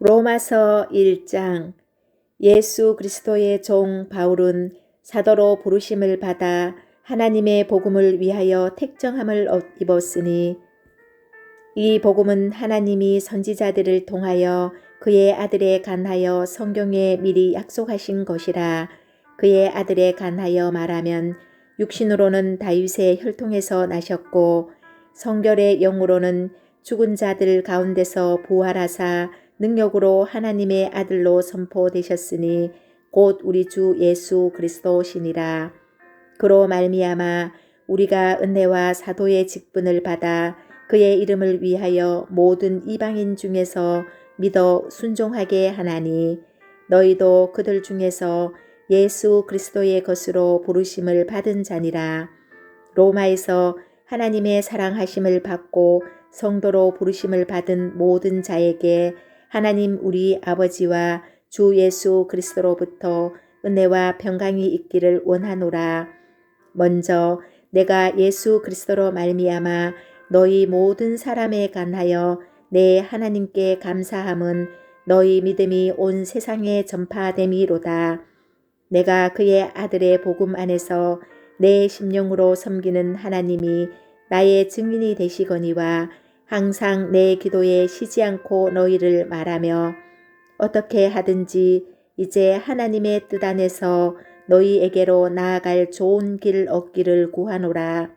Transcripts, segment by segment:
로마서 1장. 예수 그리스도의 종 바울은 사도로 부르심을 받아 하나님의 복음을 위하여 택정함을 입었으니 이 복음은 하나님이 선지자들을 통하여 그의 아들에 관하여 성경에 미리 약속하신 것이라. 그의 아들에 관하여 말하면 육신으로는 다윗의 혈통에서 나셨고 성결의 영으로는 죽은 자들 가운데서 부활하사 능력으로 하나님의 아들로 선포되셨으니 곧 우리 주 예수 그리스도시니라. 그로 말미암아 우리가 은혜와 사도의 직분을 받아 그의 이름을 위하여 모든 이방인 중에서 믿어 순종하게 하나니 너희도 그들 중에서 예수 그리스도의 것으로 부르심을 받은 자니라. 로마에서 하나님의 사랑하심을 받고 성도로 부르심을 받은 모든 자에게 하나님 우리 아버지와 주 예수 그리스도로부터 은혜와 평강이 있기를 원하노라. 먼저 내가 예수 그리스도로 말미암아 너희 모든 사람에 관하여 내 하나님께 감사함은 너희 믿음이 온 세상에 전파됨이로다. 내가 그의 아들의 복음 안에서 내 심령으로 섬기는 하나님이 나의 증인이 되시거니와 항상 내 기도에 쉬지 않고 너희를 말하며 어떻게 하든지 이제 하나님의 뜻 안에서 너희에게로 나아갈 좋은 길 얻기를 구하노라.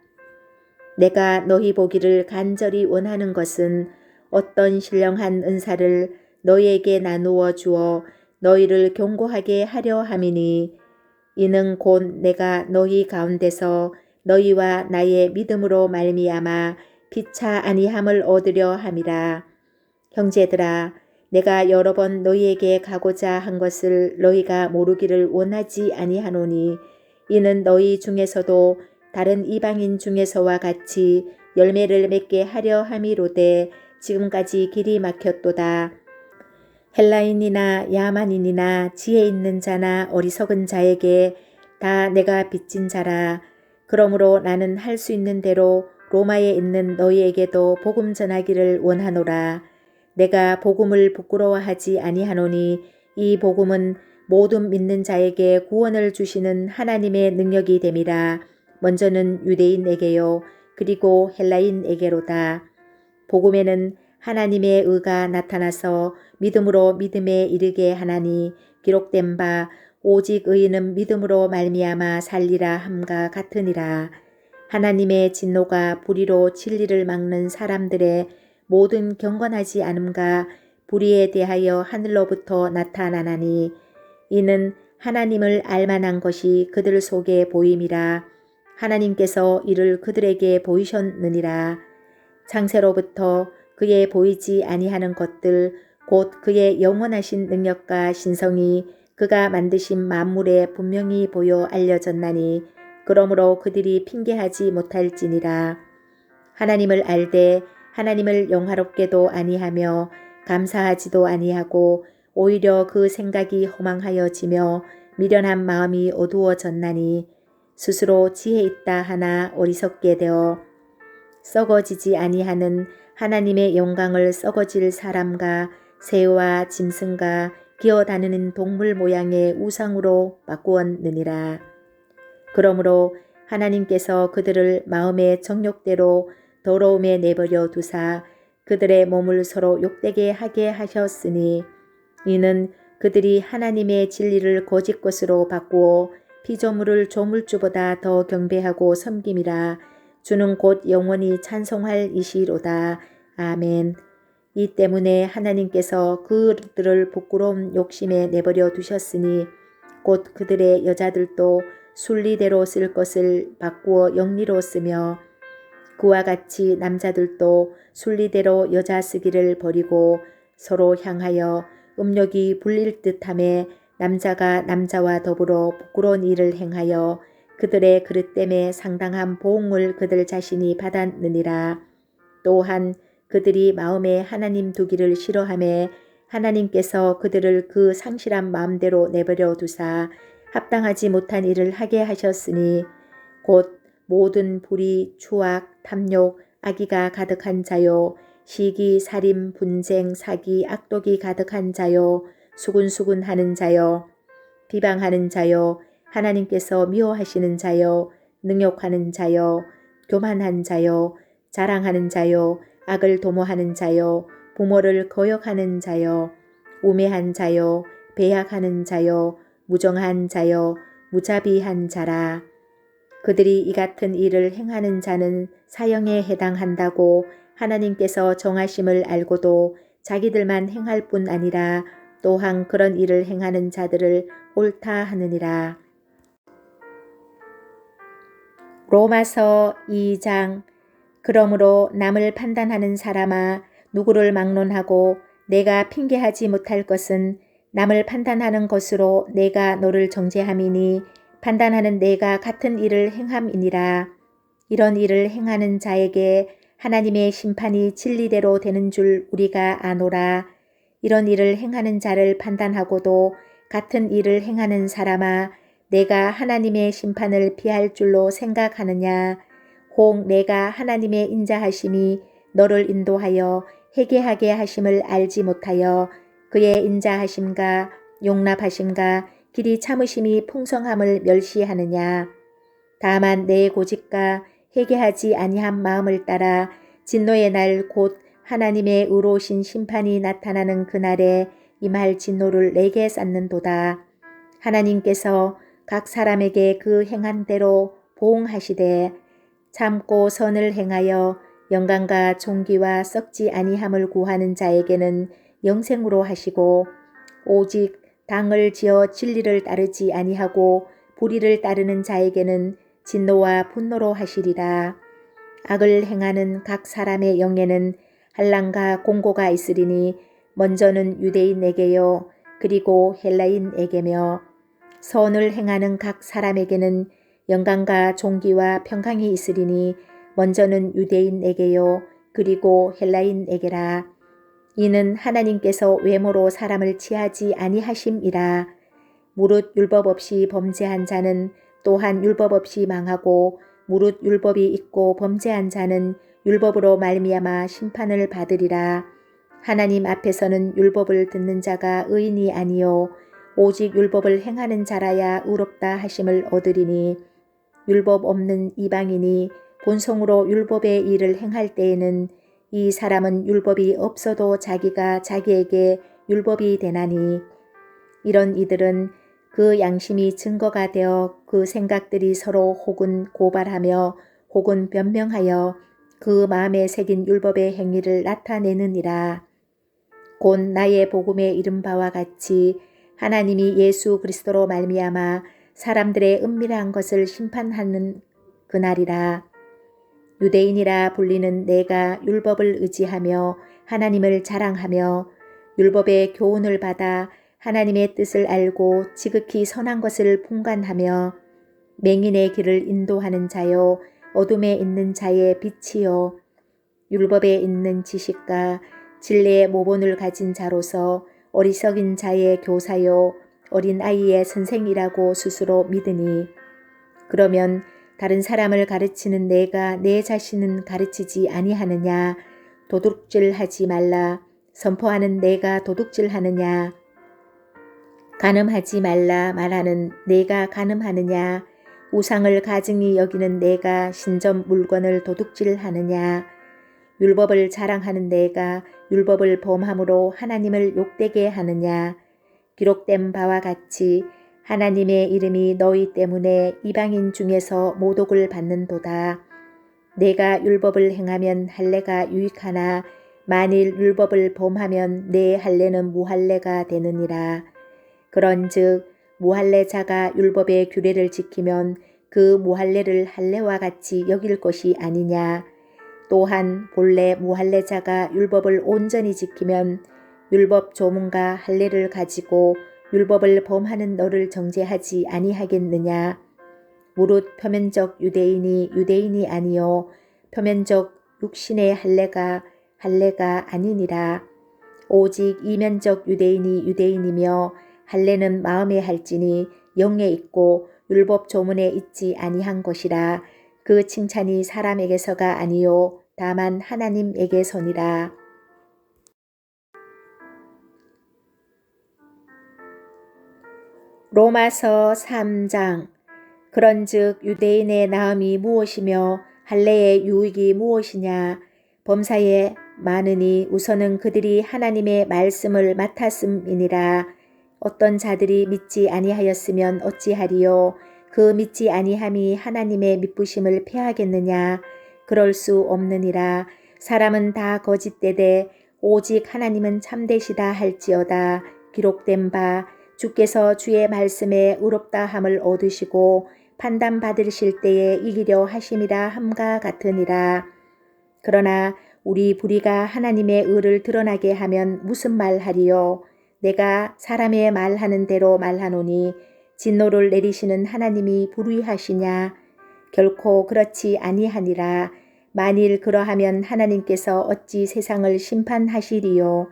내가 너희 보기를 간절히 원하는 것은 어떤 신령한 은사를 너희에게 나누어 주어 너희를 견고하게 하려 함이니 이는 곧 내가 너희 가운데서 너희와 나의 믿음으로 말미암아 피차 아니함을 얻으려 함이라. 형제들아, 내가 여러 번 너희에게 가고자 한 것을 너희가 모르기를 원하지 아니하노니 이는 너희 중에서도 다른 이방인 중에서와 같이 열매를 맺게 하려 함이로되 지금까지 길이 막혔도다. 헬라인이나 야만인이나 지혜 있는 자나 어리석은 자에게 다 내가 빚진 자라. 그러므로 나는 할 수 있는 대로 로마에 있는 너희에게도 복음 전하기를 원하노라. 내가 복음을 부끄러워하지 아니하노니 이 복음은 모든 믿는 자에게 구원을 주시는 하나님의 능력이 됨이라. 먼저는 유대인에게요 그리고 헬라인에게로다. 복음에는 하나님의 의가 나타나서 믿음으로 믿음에 이르게 하나니 기록된 바 오직 의인은 믿음으로 말미암아 살리라 함과 같으니라. 하나님의 진노가 불의로 진리를 막는 사람들의 모든 경건하지 않음과 불의에 대하여 하늘로부터 나타나나니 이는 하나님을 알만한 것이 그들 속에 보임이라. 하나님께서 이를 그들에게 보이셨느니라. 창세로부터 그의 보이지 아니하는 것들 곧 그의 영원하신 능력과 신성이 그가 만드신 만물에 분명히 보여 알려졌나니 그러므로 그들이 핑계하지 못할지니라. 하나님을 알되 하나님을 영화롭게도 아니하며 감사하지도 아니하고 오히려 그 생각이 허망하여지며 미련한 마음이 어두워졌나니 스스로 지혜 있다 하나 어리석게 되어 썩어지지 아니하는 하나님의 영광을 썩어질 사람과 새와 짐승과 기어다니는 동물 모양의 우상으로 바꾸었느니라. 그러므로 하나님께서 그들을 마음의 정욕대로 더러움에 내버려 두사 그들의 몸을 서로 욕되게 하게 하셨으니 이는 그들이 하나님의 진리를 거짓 것으로 바꾸어 피조물을 조물주보다 더 경배하고 섬김이라. 주는 곧 영원히 찬송할 이시로다. 아멘. 이 때문에 하나님께서 그들을 부끄러운 욕심에 내버려 두셨으니 곧 그들의 여자들도 순리대로 쓸 것을 바꾸어 영리로 쓰며 그와 같이 남자들도 순리대로 여자 쓰기를 버리고 서로 향하여 음욕이 불릴 듯하며 남자가 남자와 더불어 부끄러운 일을 행하여 그들의 그릇됨에 상당한 보응을 그들 자신이 받았느니라. 또한 그들이 마음에 하나님 두기를 싫어하며 하나님께서 그들을 그 상실한 마음대로 내버려 두사 합당하지 못한 일을 하게 하셨으니 곧 모든 불의, 추악, 탐욕, 악의가 가득한 자요 시기, 살인, 분쟁, 사기, 악독이 가득한 자요, 수군수군하는 자요, 비방하는 자요, 하나님께서 미워하시는 자요, 능욕하는 자요, 교만한 자요, 자랑하는 자요, 악을 도모하는 자요, 부모를 거역하는 자요, 우매한 자요, 배약하는 자요, 무정한 자요, 무자비한 자라. 그들이 이 같은 일을 행하는 자는 사형에 해당한다고 하나님께서 정하심을 알고도 자기들만 행할 뿐 아니라 또한 그런 일을 행하는 자들을 옳다 하느니라. 로마서 2장. 그러므로 남을 판단하는 사람아, 누구를 막론하고 내가 핑계하지 못할 것은 남을 판단하는 것으로 내가 너를 정죄함이니 판단하는 내가 같은 일을 행함이니라. 이런 일을 행하는 자에게 하나님의 심판이 진리대로 되는 줄 우리가 아노라. 이런 일을 행하는 자를 판단하고도 같은 일을 행하는 사람아, 내가 하나님의 심판을 피할 줄로 생각하느냐. 혹 내가 하나님의 인자하심이 너를 인도하여 회개하게 하심을 알지 못하여 그의 인자하심과 용납하심과 길이 참으심이 풍성함을 멸시하느냐. 다만 내 고집과 회개하지 아니한 마음을 따라 진노의 날 곧 하나님의 의로우신 심판이 나타나는 그날에 임할 진노를 내게 쌓는도다. 하나님께서 각 사람에게 그 행한 대로 보응하시되 참고 선을 행하여 영광과 존귀와 썩지 아니함을 구하는 자에게는 영생으로 하시고 오직 당을 지어 진리를 따르지 아니하고 불의를 따르는 자에게는 진노와 분노로 하시리라. 악을 행하는 각 사람의 영에는 한란과 공고가 있으리니 먼저는 유대인에게요 그리고 헬라인에게며 선을 행하는 각 사람에게는 영광과 존귀와 평강이 있으리니 먼저는 유대인에게요 그리고 헬라인에게라. 이는 하나님께서 외모로 사람을 취하지 아니하심이라. 무릇 율법 없이 범죄한 자는 또한 율법 없이 망하고 무릇 율법이 있고 범죄한 자는 율법으로 말미암아 심판을 받으리라. 하나님 앞에서는 율법을 듣는 자가 의인이 아니요 오직 율법을 행하는 자라야 의롭다 하심을 얻으리니 율법 없는 이방인이 본성으로 율법의 일을 행할 때에는 이 사람은 율법이 없어도 자기가 자기에게 율법이 되나니 이런 이들은 그 양심이 증거가 되어 그 생각들이 서로 혹은 고발하며 혹은 변명하여 그 마음에 새긴 율법의 행위를 나타내느니라. 곧 나의 복음에 이른 바와 같이 하나님이 예수 그리스도로 말미암아 사람들의 은밀한 것을 심판하는 그날이라. 유대인이라 불리는 내가 율법을 의지하며 하나님을 자랑하며 율법의 교훈을 받아 하나님의 뜻을 알고 지극히 선한 것을 분간하며 맹인의 길을 인도하는 자요 어둠에 있는 자의 빛이요 율법에 있는 지식과 진리의 모본을 가진 자로서 어리석인 자의 교사요 어린 아이의 선생이라고 스스로 믿으니 그러면 다른 사람을 가르치는 내가 내 자신은 가르치지 아니하느냐. 도둑질하지 말라. 선포하는 내가 도둑질하느냐. 간음하지 말라 말하는 내가 간음하느냐. 우상을 가증히 여기는 내가 신전 물건을 도둑질하느냐. 율법을 자랑하는 내가 율법을 범함으로 하나님을 욕되게 하느냐. 기록된 바와 같이 하나님의 이름이 너희 때문에 이방인 중에서 모독을 받는도다. 내가 율법을 행하면 할례가 유익하나 만일 율법을 범하면 내 할례는 무할례가 되느니라. 그런즉 무할례자가 율법의 규례를 지키면 그 무할례를 할례와 같이 여길 것이 아니냐. 또한 본래 무할례자가 율법을 온전히 지키면 율법 조문과 할례를 가지고 율법을 범하는 너를 정죄하지 아니하겠느냐. 무릇 표면적 유대인이 유대인이 아니요 표면적 육신의 할례가 아니니라. 오직 이면적 유대인이 유대인이며 할례는 마음에 할지니 영에 있고 율법 조문에 있지 아니한 것이라. 그 칭찬이 사람에게서가 아니요 다만 하나님에게서니라. 로마서 3장. 그런즉 유대인의 나음이 무엇이며 할례의 유익이 무엇이냐. 범사에 많으니 우선은 그들이 하나님의 말씀을 맡았음이니라. 어떤 자들이 믿지 아니하였으면 어찌하리요. 그 믿지 아니함이 하나님의 믿부심을 패하겠느냐. 그럴 수 없느니라. 사람은 다 거짓되되 오직 하나님은 참되시다 할지어다. 기록된 바 주께서 주의 말씀에 의롭다 함을 얻으시고 판단받으실 때에 이기려 하심이라 함과 같으니라. 그러나 우리 불의가 하나님의 의를 드러나게 하면 무슨 말하리요. 내가 사람의 말하는 대로 말하노니 진노를 내리시는 하나님이 불의하시냐. 결코 그렇지 아니하니라. 만일 그러하면 하나님께서 어찌 세상을 심판하시리요.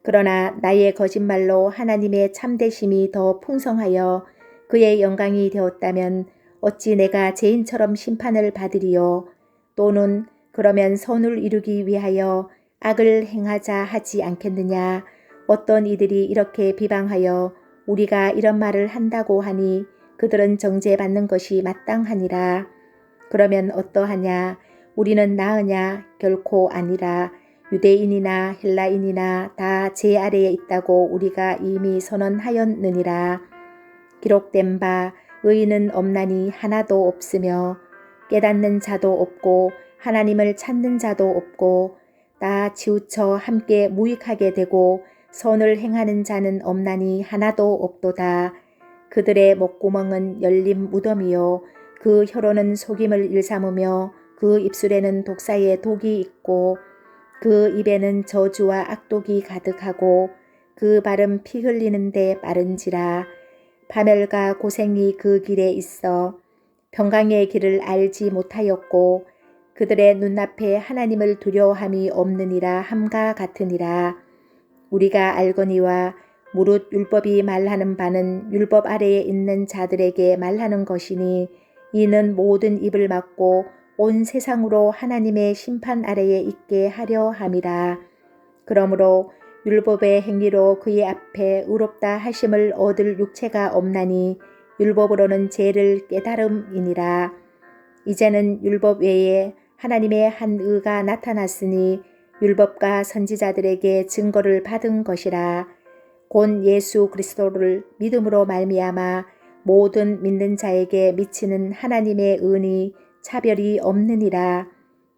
그러나 나의 거짓말로 하나님의 참되심이 더 풍성하여 그의 영광이 되었다면 어찌 내가 죄인처럼 심판을 받으리요. 또는 그러면 선을 이루기 위하여 악을 행하자 하지 않겠느냐. 어떤 이들이 이렇게 비방하여 우리가 이런 말을 한다고 하니 그들은 정죄받는 것이 마땅하니라. 그러면 어떠하냐. 우리는 나으냐. 결코 아니라. 유대인이나 헬라인이나 다 제 아래에 있다고 우리가 이미 선언하였느니라. 기록된 바 의인은 없나니 하나도 없으며 깨닫는 자도 없고 하나님을 찾는 자도 없고 다 치우쳐 함께 무익하게 되고 선을 행하는 자는 없나니 하나도 없도다. 그들의 목구멍은 열린 무덤이요 그 혀로는 속임을 일삼으며 그 입술에는 독사의 독이 있고 그 입에는 저주와 악독이 가득하고 그 발은 피 흘리는데 빠른지라. 파멸과 고생이 그 길에 있어 평강의 길을 알지 못하였고 그들의 눈앞에 하나님을 두려워함이 없느니라 함과 같으니라. 우리가 알거니와 무릇 율법이 말하는 바는 율법 아래에 있는 자들에게 말하는 것이니 이는 모든 입을 막고 온 세상으로 하나님의 심판 아래에 있게 하려 함이라. 그러므로 율법의 행위로 그의 앞에 의롭다 하심을 얻을 육체가 없나니 율법으로는 죄를 깨달음이니라. 이제는 율법 외에 하나님의 한 의가 나타났으니 율법과 선지자들에게 증거를 받은 것이라. 곧 예수 그리스도를 믿음으로 말미암아 모든 믿는 자에게 미치는 하나님의 은이 차별이 없느니라.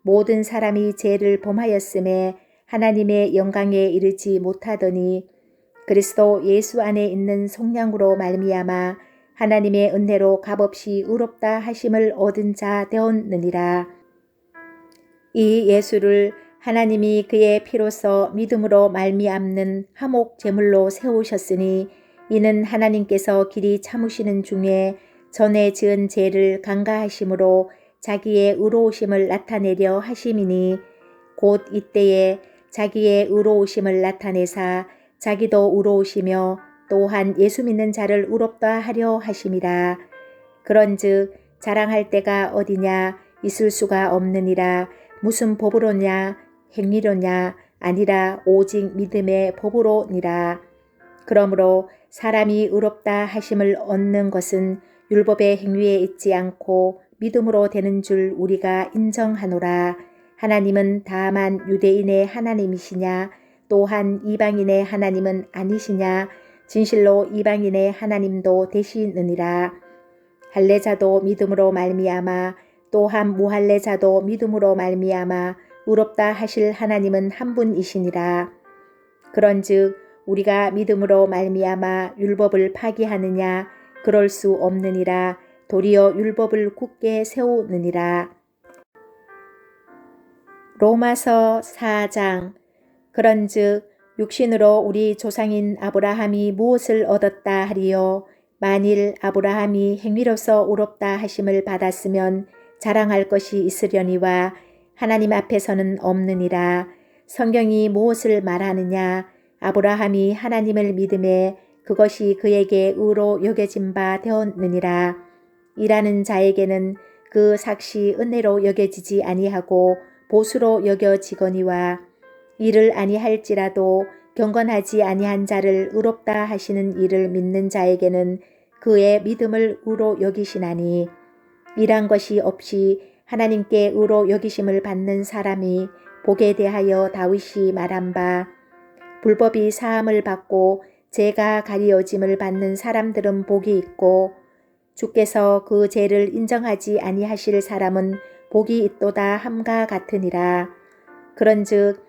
모든 사람이 죄를 범하였음에 하나님의 영광에 이르지 못하더니 그리스도 예수 안에 있는 속량으로 말미암아 하나님의 은혜로 값없이 의롭다 하심을 얻은 자 되었느니라. 이 예수를 하나님이 그의 피로써 믿음으로 말미암는 화목 제물로 세우셨으니 이는 하나님께서 길이 참으시는 중에 전에 지은 죄를 간과하심으로 자기의 의로우심을 나타내려 하심이니 곧 이때에 자기의 의로우심을 나타내사 자기도 의로우시며 또한 예수 믿는 자를 의롭다 하려 하심이라. 그런즉 자랑할 때가 어디냐. 있을 수가 없느니라. 무슨 법으로냐. 행위로냐. 아니라 오직 믿음의 법으로니라. 그러므로 사람이 의롭다 하심을 얻는 것은 율법의 행위에 있지 않고 믿음으로 되는 줄 우리가 인정하노라. 하나님은 다만 유대인의 하나님이시냐. 또한 이방인의 하나님은 아니시냐. 진실로 이방인의 하나님도 되시느니라. 할례자도 믿음으로 말미암아 또한 무할례자도 믿음으로 말미암아 의롭다 하실 하나님은 한 분이시니라. 그런즉 우리가 믿음으로 말미암아 율법을 파기하느냐. 그럴 수 없느니라. 도리어 율법을 굳게 세우느니라. 로마서 4장. 그런즉 육신으로 우리 조상인 아브라함이 무엇을 얻었다 하리요. 만일 아브라함이 행위로서 의롭다 하심을 받았으면 자랑할 것이 있으려니와 하나님 앞에서는 없느니라. 성경이 무엇을 말하느냐. 아브라함이 하나님을 믿음에 그것이 그에게 의로 여겨진 바 되었느니라. 일하는 자에게는 그 삭시 은혜로 여겨지지 아니하고 보수로 여겨지거니와 이를 아니할지라도 경건하지 아니한 자를 의롭다 하시는 이를 믿는 자에게는 그의 믿음을 의로 여기시나니 이란 것이 없이 하나님께 의로 여기심을 받는 사람이 복에 대하여 다윗이 말한 바 불법이 사함을 받고 죄가 가리어짐을 받는 사람들은 복이 있고 주께서 그 죄를 인정하지 아니하실 사람은 복이 있도다 함과 같으니라. 그런즉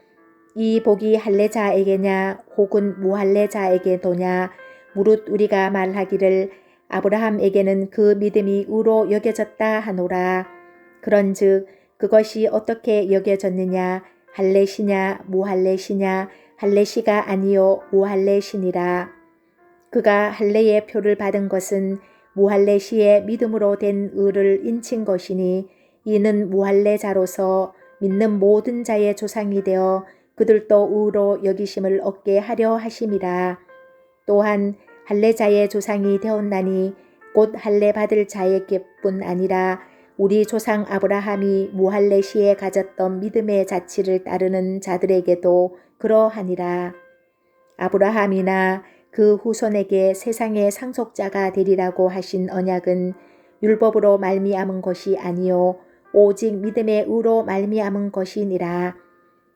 이 복이 할례자에게냐 혹은 무할례자에게도냐 무릇 우리가 말하기를 아브라함에게는 그 믿음이 의로 여겨졌다 하노라. 그런즉 그것이 어떻게 여겨졌느냐 할례시냐 무할례시냐 할례시가 아니요 무할례시니라. 그가 할례의 표를 받은 것은 무할례시의 믿음으로 된 의를 인친 것이니 이는 무할례자로서 믿는 모든 자의 조상이 되어 그들도 의로 여기심을 얻게 하려 하심이라. 또한 할례자의 조상이 되었나니 곧 할례 받을 자에게뿐 아니라 우리 조상 아브라함이 무할례시에 가졌던 믿음의 자치를 따르는 자들에게도 그러하니라. 아브라함이나 그 후손에게 세상의 상속자가 되리라고 하신 언약은 율법으로 말미암은 것이 아니요 오직 믿음의 의로 말미암은 것이니라.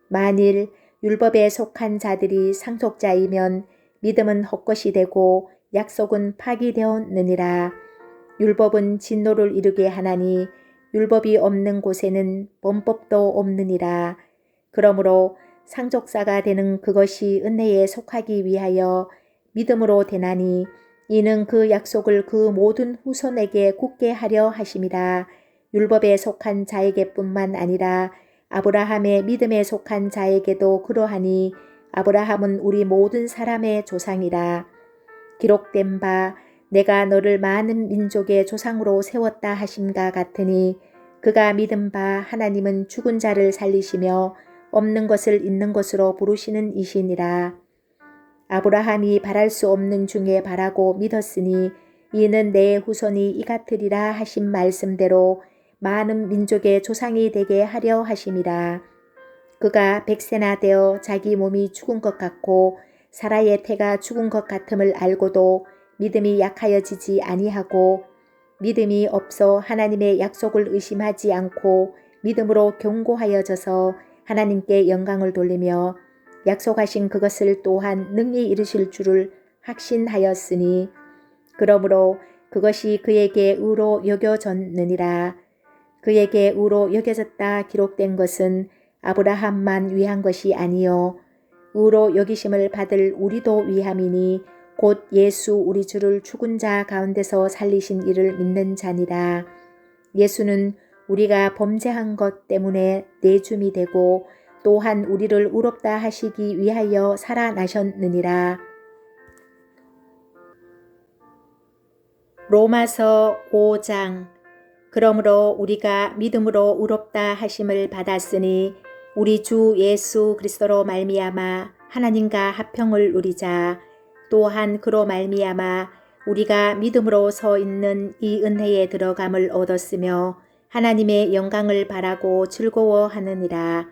만일 율법에 속한 자들이 상속자이면 믿음은 헛것이 되고 약속은 파기되었느니라. 율법은 진노를 이루게 하나니 율법이 없는 곳에는 범법도 없느니라. 그러므로 상속자가 되는 그것이 은혜에 속하기 위하여 믿음으로 되나니 이는 그 약속을 그 모든 후손에게 굳게 하려 하심이라. 율법에 속한 자에게뿐만 아니라 아브라함의 믿음에 속한 자에게도 그러하니 아브라함은 우리 모든 사람의 조상이라. 기록된 바 내가 너를 많은 민족의 조상으로 세웠다 하심과 같으니 그가 믿은 바 하나님은 죽은 자를 살리시며 없는 것을 있는 것으로 부르시는 이시니라. 아브라함이 바랄 수 없는 중에 바라고 믿었으니 이는 내 후손이 이같으리라 하신 말씀대로 많은 민족의 조상이 되게 하려 하심이라. 그가 100세나 되어 자기 몸이 죽은 것 같고 사라의 태가 죽은 것 같음을 알고도 믿음이 약하여지지 아니하고 믿음이 없어 하나님의 약속을 의심하지 않고 믿음으로 견고하여져서 하나님께 영광을 돌리며 약속하신 그것을 또한 능히 이루실 줄을 확신하였으니 그러므로 그것이 그에게 의로 여겨졌느니라. 그에게 의로 여겨졌다 기록된 것은 아브라함만 위한 것이 아니요 의로 여기심을 받을 우리도 위함이니 곧 예수 우리 주를 죽은 자 가운데서 살리신 이를 믿는 자니라. 예수는 우리가 범죄한 것 때문에 내줌이 되고 또한 우리를 의롭다 하시기 위하여 살아나셨느니라. 로마서 5장. 그러므로 우리가 믿음으로 의롭다 하심을 받았으니 우리 주 예수 그리스도로 말미암아 하나님과 합평을 누리자. 또한 그로 말미암아 우리가 믿음으로 서 있는 이 은혜에 들어감을 얻었으며 하나님의 영광을 바라고 즐거워하느니라.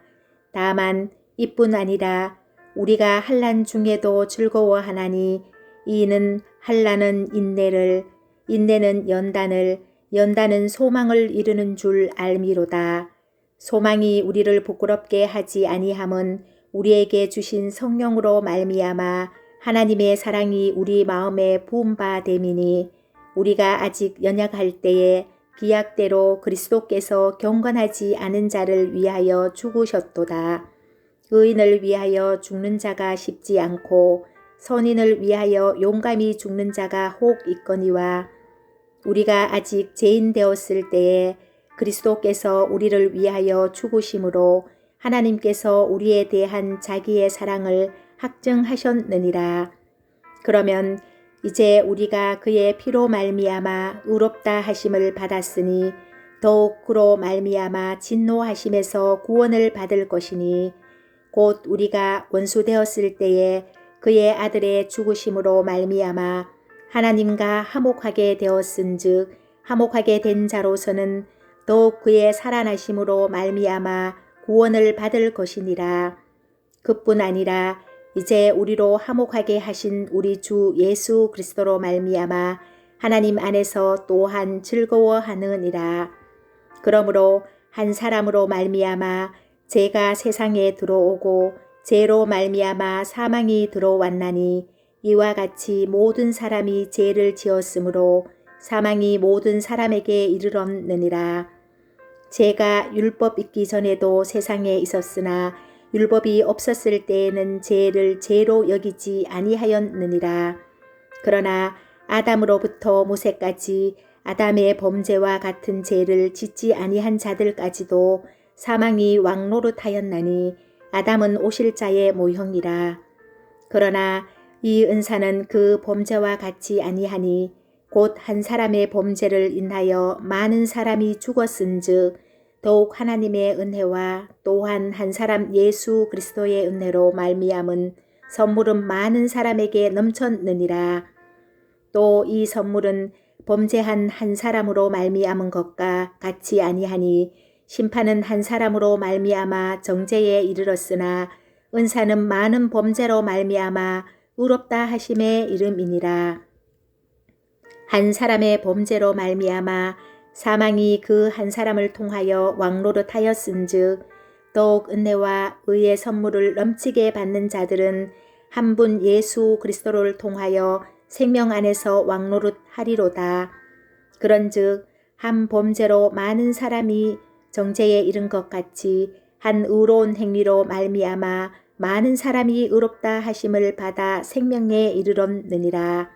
다만 이뿐 아니라 우리가 환난 중에도 즐거워하나니 이는 환난은 인내를 인내는 연단을 연단은 소망을 이루는 줄 알미로다. 소망이 우리를 부끄럽게 하지 아니함은 우리에게 주신 성령으로 말미암아 하나님의 사랑이 우리 마음에 부은 바 됨이니 우리가 아직 연약할 때에 기약대로 그리스도께서 경건하지 않은 자를 위하여 죽으셨도다. 의인을 위하여 죽는 자가 쉽지 않고 선인을 위하여 용감히 죽는 자가 혹 있거니와 우리가 아직 죄인 되었을 때에 그리스도께서 우리를 위하여 죽으심으로 하나님께서 우리에 대한 자기의 사랑을 확증하셨느니라. 그러면 이제 우리가 그의 피로 말미암아 의롭다 하심을 받았으니 더욱 그로 말미암아 진노하심에서 구원을 받을 것이니 곧 우리가 원수 되었을 때에 그의 아들의 죽으심으로 말미암아 하나님과 화목하게 되었은즉 화목하게 된 자로서는 더욱 그의 살아나심으로 말미암아 구원을 받을 것이니라. 그뿐 아니라 이제 우리로 화목하게 하신 우리 주 예수 그리스도로 말미암아 하나님 안에서 또한 즐거워하느니라. 그러므로 한 사람으로 말미암아 죄가 세상에 들어오고 죄로 말미암아 사망이 들어왔나니 이와 같이 모든 사람이 죄를 지었으므로 사망이 모든 사람에게 이르렀느니라. 죄가 율법 있기 전에도 세상에 있었으나 율법이 없었을 때에는 죄를 죄로 여기지 아니하였느니라. 그러나 아담으로부터 모세까지 아담의 범죄와 같은 죄를 짓지 아니한 자들까지도 사망이 왕노릇하였나니 아담은 오실 자의 모형이라. 그러나 이 은사는 그 범죄와 같지 아니하니 곧 한 사람의 범죄를 인하여 많은 사람이 죽었은즉 더욱 하나님의 은혜와 또한 한 사람 예수 그리스도의 은혜로 말미암은 선물은 많은 사람에게 넘쳤느니라. 또 이 선물은 범죄한 한 사람으로 말미암은 것과 같이 아니하니 심판은 한 사람으로 말미암아 정죄에 이르렀으나 은사는 많은 범죄로 말미암아 의롭다 하심의 이름이니라. 한 사람의 범죄로 말미암아 사망이 그 한 사람을 통하여 왕노릇하였은즉 더욱 은혜와 의의 선물을 넘치게 받는 자들은 한 분 예수 그리스도를 통하여 생명 안에서 왕노릇하리로다. 그런즉 한 범죄로 많은 사람이 정죄에 이른 것 같이 한 의로운 행위로 말미암아 많은 사람이 의롭다 하심을 받아 생명에 이르렀느니라.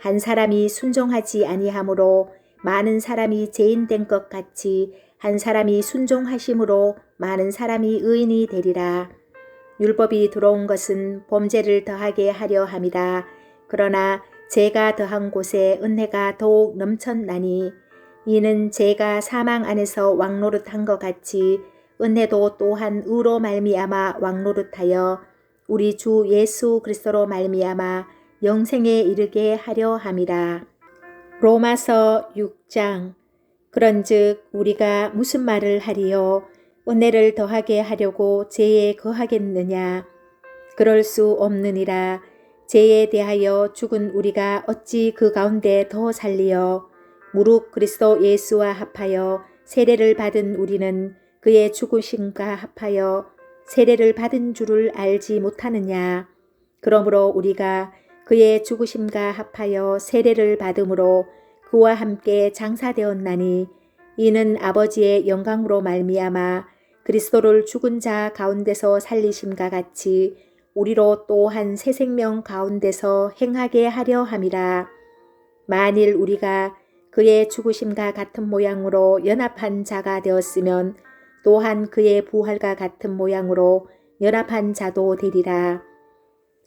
한 사람이 순종하지 아니하므로 많은 사람이 죄인된 것 같이 한 사람이 순종하심으로 많은 사람이 의인이 되리라. 율법이 들어온 것은 범죄를 더하게 하려 함이라. 그러나 죄가 더한 곳에 은혜가 더욱 넘쳤나니 이는 죄가 사망 안에서 왕노릇한 것 같이 은혜도 또한 의로 말미암아 왕노릇하여 우리 주 예수 그리스도로 말미암아 영생에 이르게 하려 함이라. 로마서 6장. 그런즉 우리가 무슨 말을 하리요? 은혜를 더하게 하려고 죄에 거하겠느냐? 그럴 수 없느니라. 죄에 대하여 죽은 우리가 어찌 그 가운데 더 살리요? 무릇 그리스도 예수와 합하여 세례를 받은 우리는 그의 죽으심과 합하여 세례를 받은 줄을 알지 못하느냐? 그러므로 우리가 그의 죽으심과 합하여 세례를 받음으로 그와 함께 장사되었나니 이는 아버지의 영광으로 말미암아 그리스도를 죽은 자 가운데서 살리심과 같이 우리로 또한 새 생명 가운데서 행하게 하려 함이라. 만일 우리가 그의 죽으심과 같은 모양으로 연합한 자가 되었으면 또한 그의 부활과 같은 모양으로 연합한 자도 되리라.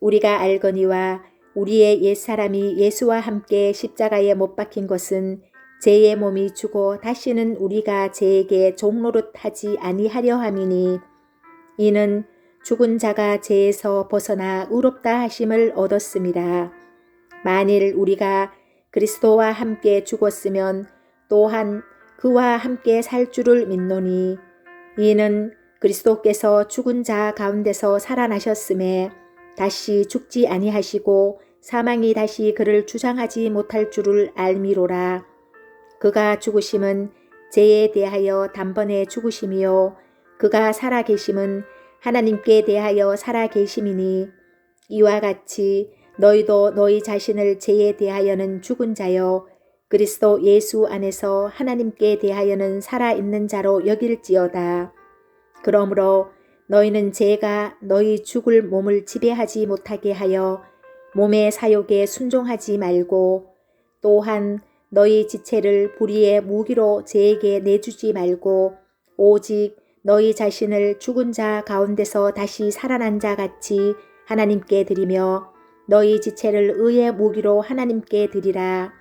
우리가 알거니와 우리의 옛사람이 예수와 함께 십자가에 못 박힌 것은 죄의 몸이 죽어 다시는 우리가 죄에게 종노릇하지 아니하려 함이니 이는 죽은 자가 죄에서 벗어나 의롭다 하심을 얻었습니다. 만일 우리가 그리스도와 함께 죽었으면 또한 그와 함께 살 줄을 믿노니 이는 그리스도께서 죽은 자 가운데서 살아나셨음에 다시 죽지 아니하시고 사망이 다시 그를 주장하지 못할 줄을 알미로라. 그가 죽으심은 죄에 대하여 단번에 죽으심이요 그가 살아계심은 하나님께 대하여 살아계심이니 이와 같이 너희도 너희 자신을 죄에 대하여는 죽은 자요 그리스도 예수 안에서 하나님께 대하여는 살아있는 자로 여길지어다. 그러므로 너희는 죄가 너희 죽을 몸을 지배하지 못하게 하여 몸의 사욕에 순종하지 말고 또한 너희 지체를 불의의 무기로 죄에게 내주지 말고 오직 너희 자신을 죽은 자 가운데서 다시 살아난 자 같이 하나님께 드리며 너희 지체를 의의 무기로 하나님께 드리라.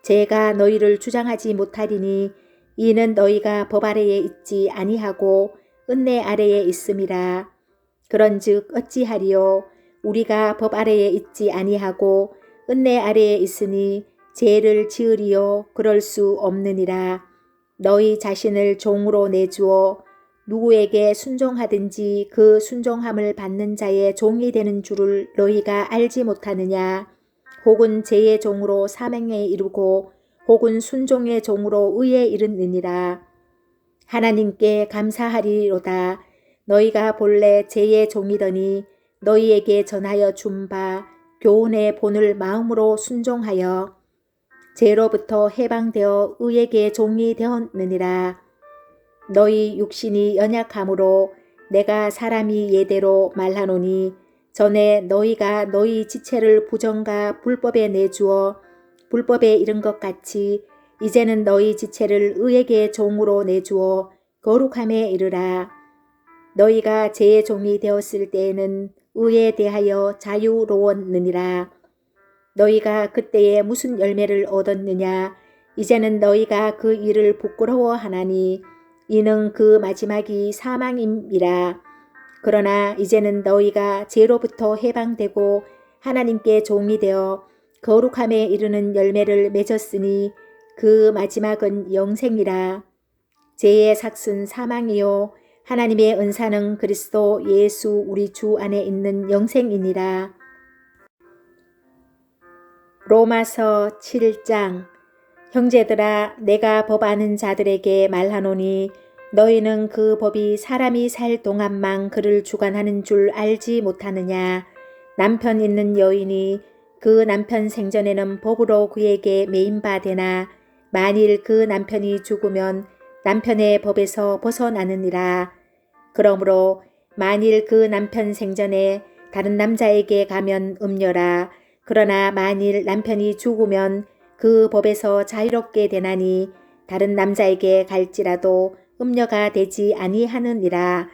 죄가 너희를 주장하지 못하리니 이는 너희가 법 아래에 있지 아니하고 은혜 아래에 있음이라. 그런즉 어찌하리요? 우리가 법 아래에 있지 아니하고 은혜 아래에 있으니 죄를 지으리요? 그럴 수 없느니라. 너희 자신을 종으로 내주어 누구에게 순종하든지 그 순종함을 받는 자의 종이 되는 줄을 너희가 알지 못하느냐? 혹은 죄의 종으로 사명에 이르고 혹은 순종의 종으로 의에 이르느니라. 하나님께 감사하리로다. 너희가 본래 죄의 종이더니 너희에게 전하여 준 바 교훈의 본을 마음으로 순종하여 죄로부터 해방되어 의에게 종이 되었느니라. 너희 육신이 연약함으로 내가 사람이 예대로 말하노니 전에 너희가 너희 지체를 부정과 불법에 내주어 불법에 이른 것 같이 이제는 너희 지체를 의에게 종으로 내주어 거룩함에 이르라. 너희가 죄의 종이 되었을 때에는 의에 대하여 자유로웠느니라. 너희가 그때에 무슨 열매를 얻었느냐? 이제는 너희가 그 일을 부끄러워하나니 이는 그 마지막이 사망임이라. 그러나 이제는 너희가 죄로부터 해방되고 하나님께 종이 되어 거룩함에 이르는 열매를 맺었으니 그 마지막은 영생이라. 죄의 삭은 사망이요 하나님의 은사는 그리스도 예수 우리 주 안에 있는 영생이니라. 로마서 7장. 형제들아, 내가 법 아는 자들에게 말하노니 너희는 그 법이 사람이 살 동안만 그를 주관하는 줄 알지 못하느냐? 남편 있는 여인이 그 남편 생전에는 법으로 그에게 매인바 되나 만일 그 남편이 죽으면 남편의 법에서 벗어나느니라. 그러므로 만일 그 남편 생전에 다른 남자에게 가면 음녀라. 그러나 만일 남편이 죽으면 그 법에서 자유롭게 되나니 다른 남자에게 갈지라도 음녀가 되지 아니하느니라.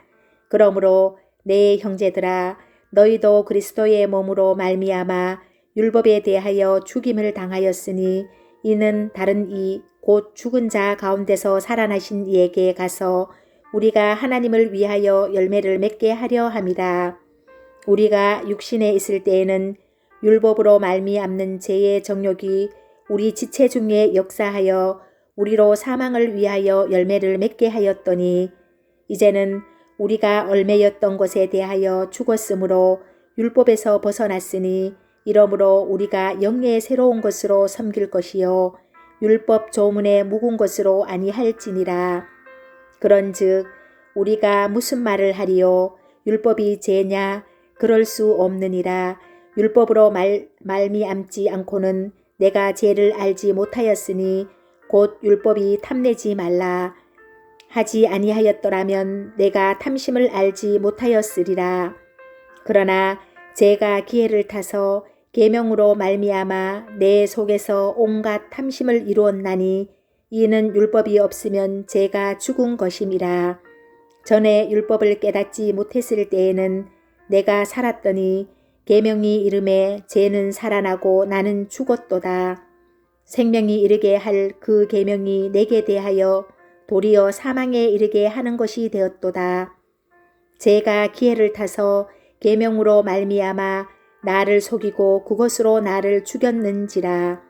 그러므로 내 형제들아, 너희도 그리스도의 몸으로 말미암아 율법에 대하여 죽임을 당하였으니 이는 다른 이 곧 죽은 자 가운데서 살아나신 이에게 가서 우리가 하나님을 위하여 열매를 맺게 하려 함이라. 우리가 육신에 있을 때에는 율법으로 말미암는 죄의 정욕이 우리 지체 중에 역사하여 우리로 사망을 위하여 열매를 맺게 하였더니 이제는 우리가 얼매였던 것에 대하여 죽었으므로 율법에서 벗어났으니 이러므로 우리가 영예의 새로운 것으로 섬길 것이요 율법 조문에 묵은 것으로 아니할지니라. 그런즉 우리가 무슨 말을 하리요? 율법이 죄냐? 그럴 수 없느니라. 율법으로 말미암지 않고는 내가 죄를 알지 못하였으니 곧 율법이 탐내지 말라 하지 아니하였더라면 내가 탐심을 알지 못하였으리라. 그러나 죄가 기회를 타서 계명으로 말미암아 내 속에서 온갖 탐심을 이루었나니 이는 율법이 없으면 죄가 죽은 것임이라. 전에 율법을 깨닫지 못했을 때에는 내가 살았더니 계명이 이름에 죄는 살아나고 나는 죽었도다. 생명이 이르게 할 그 계명이 내게 대하여 도리어 사망에 이르게 하는 것이 되었도다. 죄가 기회를 타서 계명으로 말미암아 나를 속이고 그것으로 나를 죽였는지라.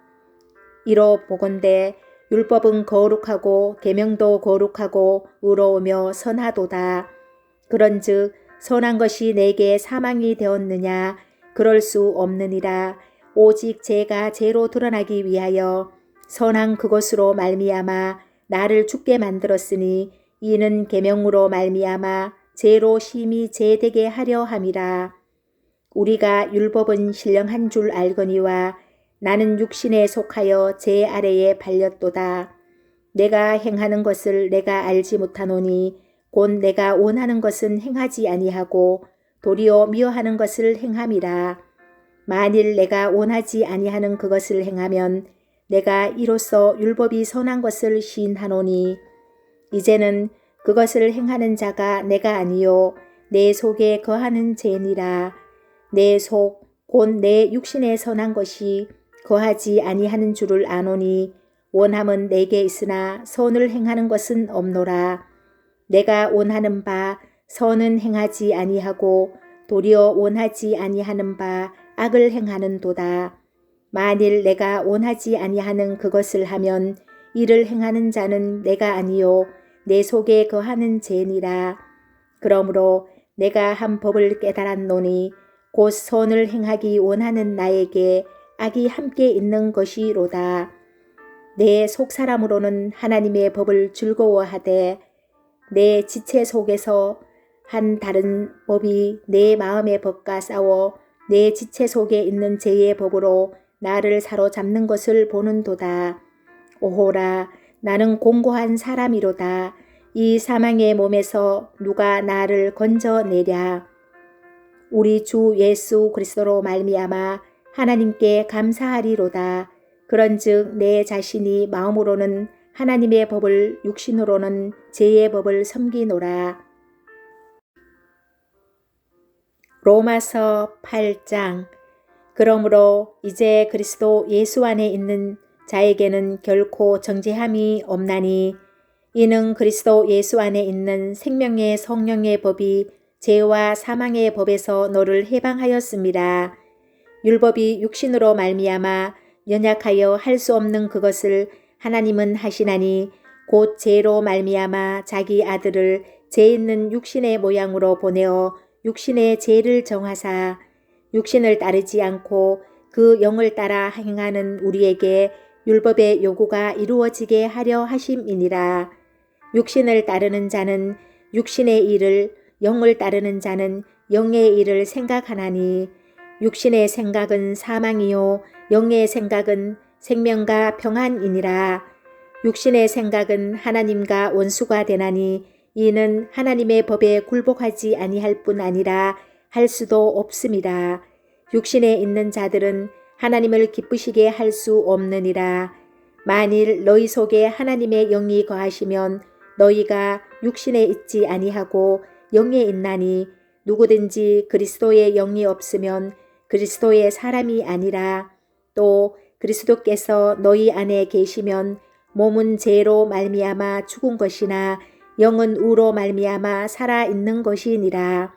이로 보건대 율법은 거룩하고 계명도 거룩하고 의로우며 선하도다. 그런즉 선한 것이 내게 사망이 되었느냐? 그럴 수 없느니라. 오직 죄가 죄로 드러나기 위하여 선한 그것으로 말미암아 나를 죽게 만들었으니 이는 계명으로 말미암아 죄로 심히 죄되게 하려 함이라. 우리가 율법은 신령한 줄 알거니와 나는 육신에 속하여 죄 아래에 팔렸도다. 내가 행하는 것을 내가 알지 못하노니 곧 내가 원하는 것은 행하지 아니하고 도리어 미워하는 것을 행함이라. 만일 내가 원하지 아니하는 그것을 행하면 내가 이로써 율법이 선한 것을 시인하노니 이제는 그것을 행하는 자가 내가 아니요 내 속에 거하는 죄니라. 내 속 곧 내 육신에 선한 것이 거하지 아니하는 줄을 아노니 원함은 내게 있으나 선을 행하는 것은 없노라. 내가 원하는 바 선은 행하지 아니하고 도리어 원하지 아니하는 바 악을 행하는도다. 만일 내가 원하지 아니하는 그것을 하면 이를 행하는 자는 내가 아니요 내 속에 거하는 죄니라. 그러므로 내가 한 법을 깨달았노니 곧 선을 행하기 원하는 나에게 악이 함께 있는 것이로다. 내 속사람으로는 하나님의 법을 즐거워하되 내 지체 속에서 한 다른 법이 내 마음의 법과 싸워 내 지체 속에 있는 죄의 법으로 나를 사로잡는 것을 보는도다. 오호라, 나는 공고한 사람이로다. 이 사망의 몸에서 누가 나를 건져내랴. 우리 주 예수 그리스도로 말미암아 하나님께 감사하리로다. 그런즉 내 자신이 마음으로는 하나님의 법을, 육신으로는 죄의 법을 섬기노라. 로마서 8장. 그러므로 이제 그리스도 예수 안에 있는 자에게는 결코 정죄함이 없나니 이는 그리스도 예수 안에 있는 생명의 성령의 법이 죄와 사망의 법에서 너를 해방하였습니다. 율법이 육신으로 말미암아 연약하여 할 수 없는 그것을 하나님은 하시나니 곧 죄로 말미암아 자기 아들을 죄 있는 육신의 모양으로 보내어 육신의 죄를 정하사 육신을 따르지 않고 그 영을 따라 행하는 우리에게 율법의 요구가 이루어지게 하려 하심이니라. 육신을 따르는 자는 육신의 일을, 영을 따르는 자는 영의 일을 생각하나니 육신의 생각은 사망이요 영의 생각은 생명과 평안이니라. 육신의 생각은 하나님과 원수가 되나니 이는 하나님의 법에 굴복하지 아니할 뿐 아니라 할 수도 없음이라. 육신에 있는 자들은 하나님을 기쁘시게 할 수 없느니라. 만일 너희 속에 하나님의 영이 거하시면 너희가 육신에 있지 아니하고 영에 있나니 누구든지 그리스도의 영이 없으면 그리스도의 사람이 아니라. 또 그리스도께서 너희 안에 계시면 몸은 죄로 말미암아 죽은 것이나 영은 의로 말미암아 살아있는 것이니라.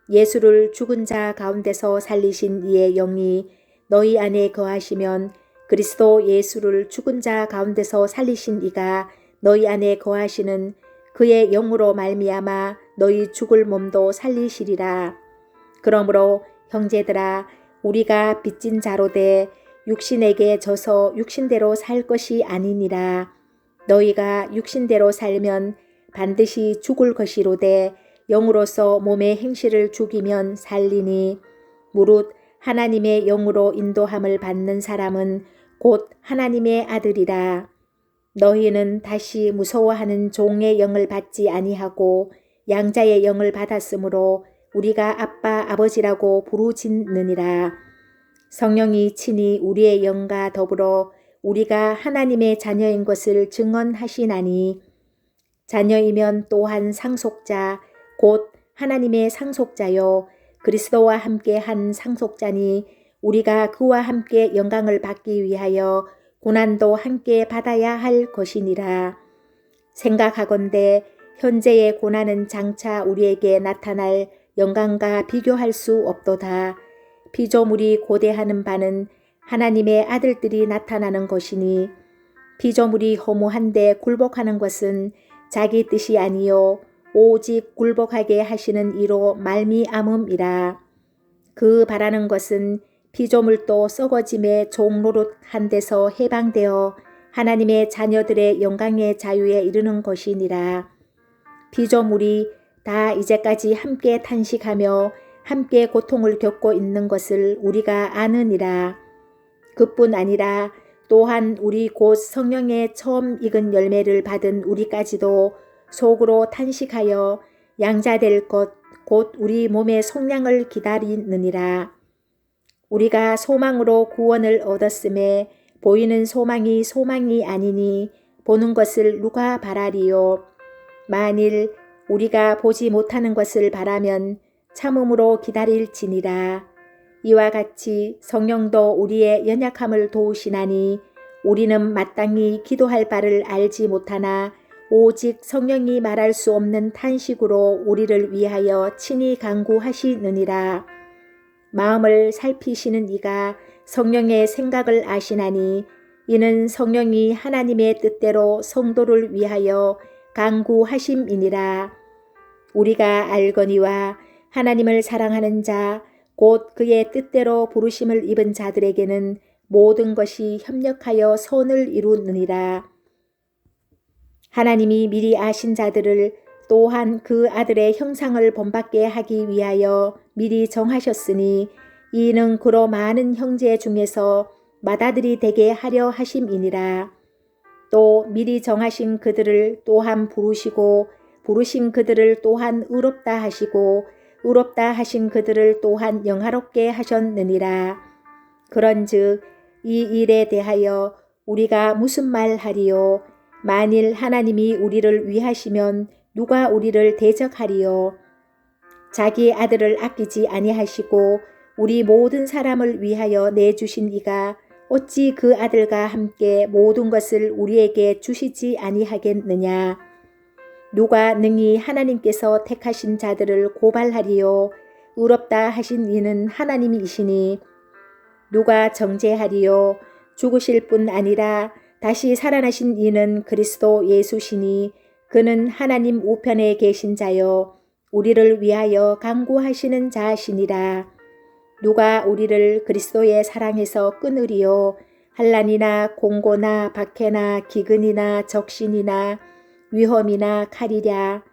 예수를 죽은 자 가운데서 살리신 이의 영이 너희 안에 거하시면 그리스도 예수를 죽은 자 가운데서 살리신 이가 너희 안에 거하시는 그의 영으로 말미암아 너희 죽을 몸도 살리시리라. 그러므로 형제들아, 우리가 빚진 자로되 육신에게 져서 육신대로 살 것이 아니니라. 너희가 육신대로 살면 반드시 죽을 것이로되 영으로서 몸의 행실을 죽이면 살리니 무릇 하나님의 영으로 인도함을 받는 사람은 곧 하나님의 아들이라. 너희는 다시 무서워하는 종의 영을 받지 아니하고 양자의 영을 받았으므로 우리가 아빠 아버지라고 부르짖느니라. 성령이 친히 우리의 영과 더불어 우리가 하나님의 자녀인 것을 증언하시나니 자녀이면 또한 상속자 곧 하나님의 상속자요 그리스도와 함께 한 상속자니 우리가 그와 함께 영광을 받기 위하여 고난도 함께 받아야 할 것이니라. 생각하건대 현재의 고난은 장차 우리에게 나타날 영광과 비교할 수 없도다. 피조물이 고대하는 바는 하나님의 아들들이 나타나는 것이니 피조물이 허무한데 굴복하는 것은 자기 뜻이 아니요 오직 굴복하게 하시는 이로 말미암음이라. 그 바라는 것은 피조물도 썩어짐의 종노릇한 데서 해방되어 하나님의 자녀들의 영광의 자유에 이르는 것이니라. 피조물이 다 이제까지 함께 탄식하며 함께 고통을 겪고 있는 것을 우리가 아느니라. 그뿐 아니라 또한 우리 곧 성령의 처음 익은 열매를 받은 우리까지도 속으로 탄식하여 양자될 것 곧 우리 몸의 속량을 기다리느니라. 우리가 소망으로 구원을 얻었음에 보이는 소망이 소망이 아니니 보는 것을 누가 바라리요. 만일 우리가 보지 못하는 것을 바라면 참음으로 기다릴지니라. 이와 같이 성령도 우리의 연약함을 도우시나니 우리는 마땅히 기도할 바를 알지 못하나 오직 성령이 말할 수 없는 탄식으로 우리를 위하여 친히 간구하시느니라. 마음을 살피시는 이가 성령의 생각을 아시나니 이는 성령이 하나님의 뜻대로 성도를 위하여 강구하심이니라. 우리가 알거니와 하나님을 사랑하는 자 곧 그의 뜻대로 부르심을 입은 자들에게는 모든 것이 협력하여 선을 이루느니라. 하나님이 미리 아신 자들을 또한 그 아들의 형상을 본받게 하기 위하여 미리 정하셨으니 이는 그로 많은 형제 중에서 맏아들이 되게 하려 하심이니라. 또 미리 정하신 그들을 또한 부르시고 부르신 그들을 또한 의롭다 하시고 의롭다 하신 그들을 또한 영화롭게 하셨느니라. 그런즉 이 일에 대하여 우리가 무슨 말하리요? 만일 하나님이 우리를 위하시면 누가 우리를 대적하리요? 자기 아들을 아끼지 아니하시고 우리 모든 사람을 위하여 내주신 이가 어찌 그 아들과 함께 모든 것을 우리에게 주시지 아니하겠느냐? 누가 능히 하나님께서 택하신 자들을 고발하리요? 의롭다 하신 이는 하나님이시니 누가 정죄하리요? 죽으실 뿐 아니라 다시 살아나신 이는 그리스도 예수시니 그는 하나님 우편에 계신 자요 우리를 위하여 간구하시는 자시니라. 누가 우리를 그리스도의 사랑에서 끊으리요? 환난이나 공고나 박해나 기근이나 적신이나 위험이나 칼이랴.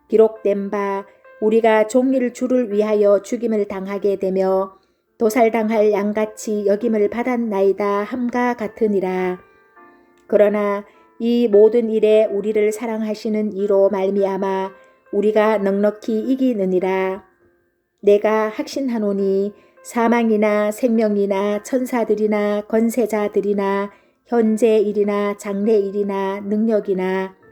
기록된 바 우리가 종일 주를 위하여 죽임을 당하게 되며 도살당할 양같이 여김을 받았나이다 함과 같으니라. 그러나 이 모든 일에 우리를 사랑하시는 이로 말미암아 우리가 넉넉히 이기느니라. 내가 확신하노니 사망이나 생명이나 천사들이나 권세자들이나 현재일이나 장래일이나 능력이나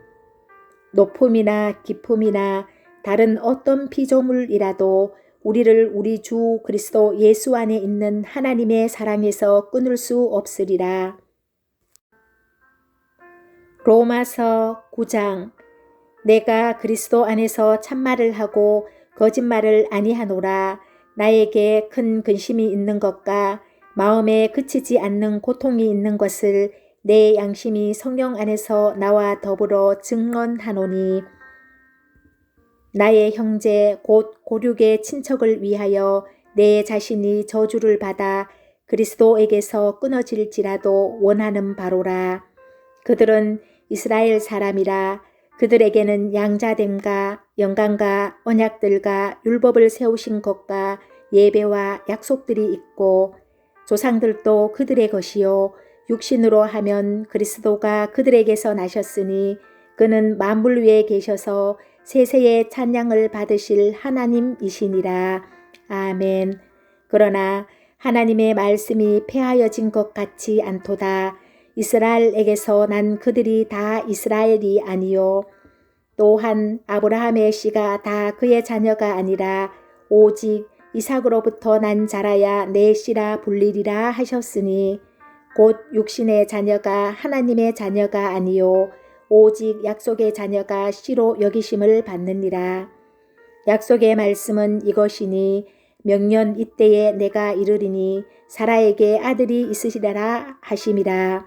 높음이나 깊음이나 다른 어떤 피조물이라도 우리를 우리 주 그리스도 예수 안에 있는 하나님의 사랑에서 끊을 수 없으리라. 로마서 9장. 내가 그리스도 안에서 참말을 하고 거짓말을 아니하노라. 나에게 큰 근심이 있는 것과 마음에 그치지 않는 고통이 있는 것을 내 양심이 성령 안에서 나와 더불어 증언하노니 나의 형제 곧 고륙의 친척을 위하여 내 자신이 저주를 받아 그리스도에게서 끊어질지라도 원하는 바로라. 그들은 이스라엘 사람이라. 그들에게는 양자됨과 영광과 언약들과 율법을 세우신 것과 예배와 약속들이 있고 조상들도 그들의 것이요 육신으로 하면 그리스도가 그들에게서 나셨으니 그는 만물 위에 계셔서 세세의 찬양을 받으실 하나님이시니라. 아멘. 그러나 하나님의 말씀이 폐하여진 것 같지 않도다. 이스라엘에게서 난 그들이 다 이스라엘이 아니요 또한 아브라함의 씨가 다 그의 자녀가 아니라 오직 이삭으로부터 난 자라야 내 씨라 불리리라 하셨으니 곧 육신의 자녀가 하나님의 자녀가 아니요 오직 약속의 자녀가 씨로 여기심을 받느니라. 약속의 말씀은 이것이니 명년 이때에 내가 이르리니 사라에게 아들이 있으시리라 하심이라.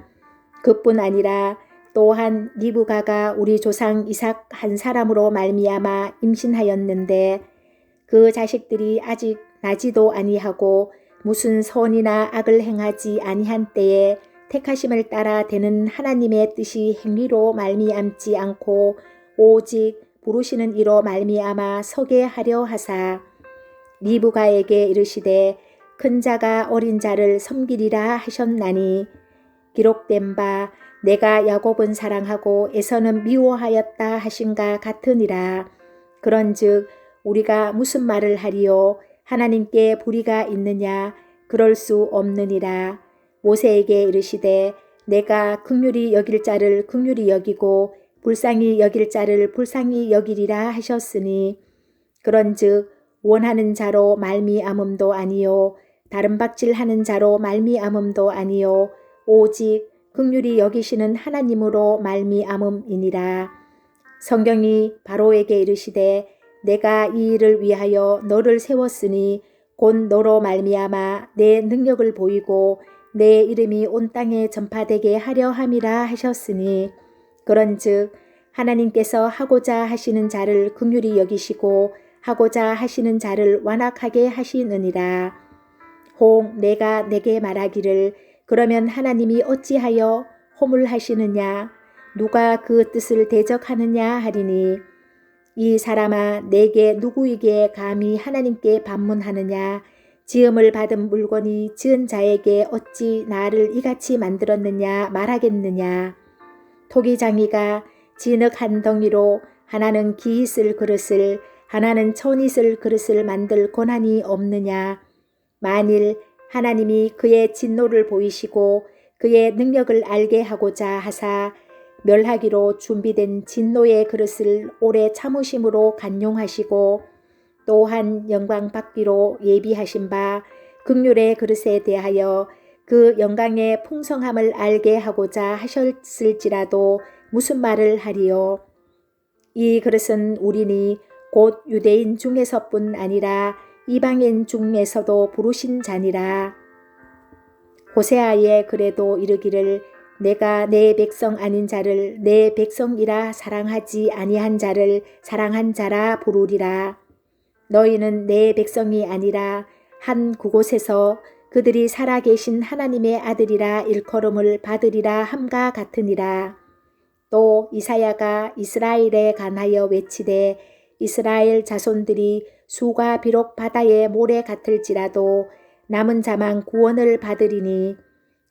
그뿐 아니라 또한 리브가가 우리 조상 이삭 한 사람으로 말미암아 임신하였는데 그 자식들이 아직 나지도 아니하고 무슨 선이나 악을 행하지 아니한 때에 택하심을 따라 되는 하나님의 뜻이 행위로 말미암지 않고 오직 부르시는 이로 말미암아 서게 하려 하사 리브가에게 이르시되 큰 자가 어린 자를 섬기리라 하셨나니 기록된 바 내가 야곱은 사랑하고 에서는 미워하였다 하신가 같으니라. 그런즉 우리가 무슨 말을 하리요? 하나님께 불의가 있느냐? 그럴 수 없느니라. 모세에게 이르시되 내가 긍휼히 여길 자를 긍휼히 여기고 불쌍히 여길 자를 불쌍히 여기리라 하셨으니 그런즉 원하는 자로 말미암음도 아니요 다른 박질하는 자로 말미암음도 아니요 오직 긍휼히 여기시는 하나님으로 말미암음이니라. 성경이 바로에게 이르시되 내가 이 일을 위하여 너를 세웠으니 곧 너로 말미암아 내 능력을 보이고 내 이름이 온 땅에 전파되게 하려 함이라 하셨으니 그런즉 하나님께서 하고자 하시는 자를 긍휼히 여기시고 하고자 하시는 자를 완악하게 하시느니라. 혹 내가 내게 말하기를 그러면 하나님이 어찌하여 허물하시느냐 누가 그 뜻을 대적하느냐 하리니 이 사람아 내게 누구에게 감히 하나님께 반문하느냐 지음을 받은 물건이 지은 자에게 어찌 나를 이같이 만들었느냐 말하겠느냐 토기장이가 진흙 한 덩이로 하나는 기 있을 그릇을 하나는 천 있을 그릇을 만들 권한이 없느냐 만일 하나님이 그의 진노를 보이시고 그의 능력을 알게 하고자 하사 멸하기로 준비된 진노의 그릇을 오래 참으심으로 간용하시고 또한 영광 받기로 예비하신 바 긍휼의 그릇에 대하여 그 영광의 풍성함을 알게 하고자 하셨을지라도 무슨 말을 하리요. 이 그릇은 우리니 곧 유대인 중에서뿐 아니라 이방인 중에서도 부르신 자니라. 호세아의 글에도 이르기를 내가 내 백성 아닌 자를 내 백성이라 사랑하지 아니한 자를 사랑한 자라 부르리라. 너희는 내 백성이 아니라 한 그곳에서 그들이 살아계신 하나님의 아들이라 일컬음을 받으리라 함과 같으니라. 또 이사야가 이스라엘에 관하여 외치되 이스라엘 자손들이 수가 비록 바다의 모래 같을지라도 남은 자만 구원을 받으리니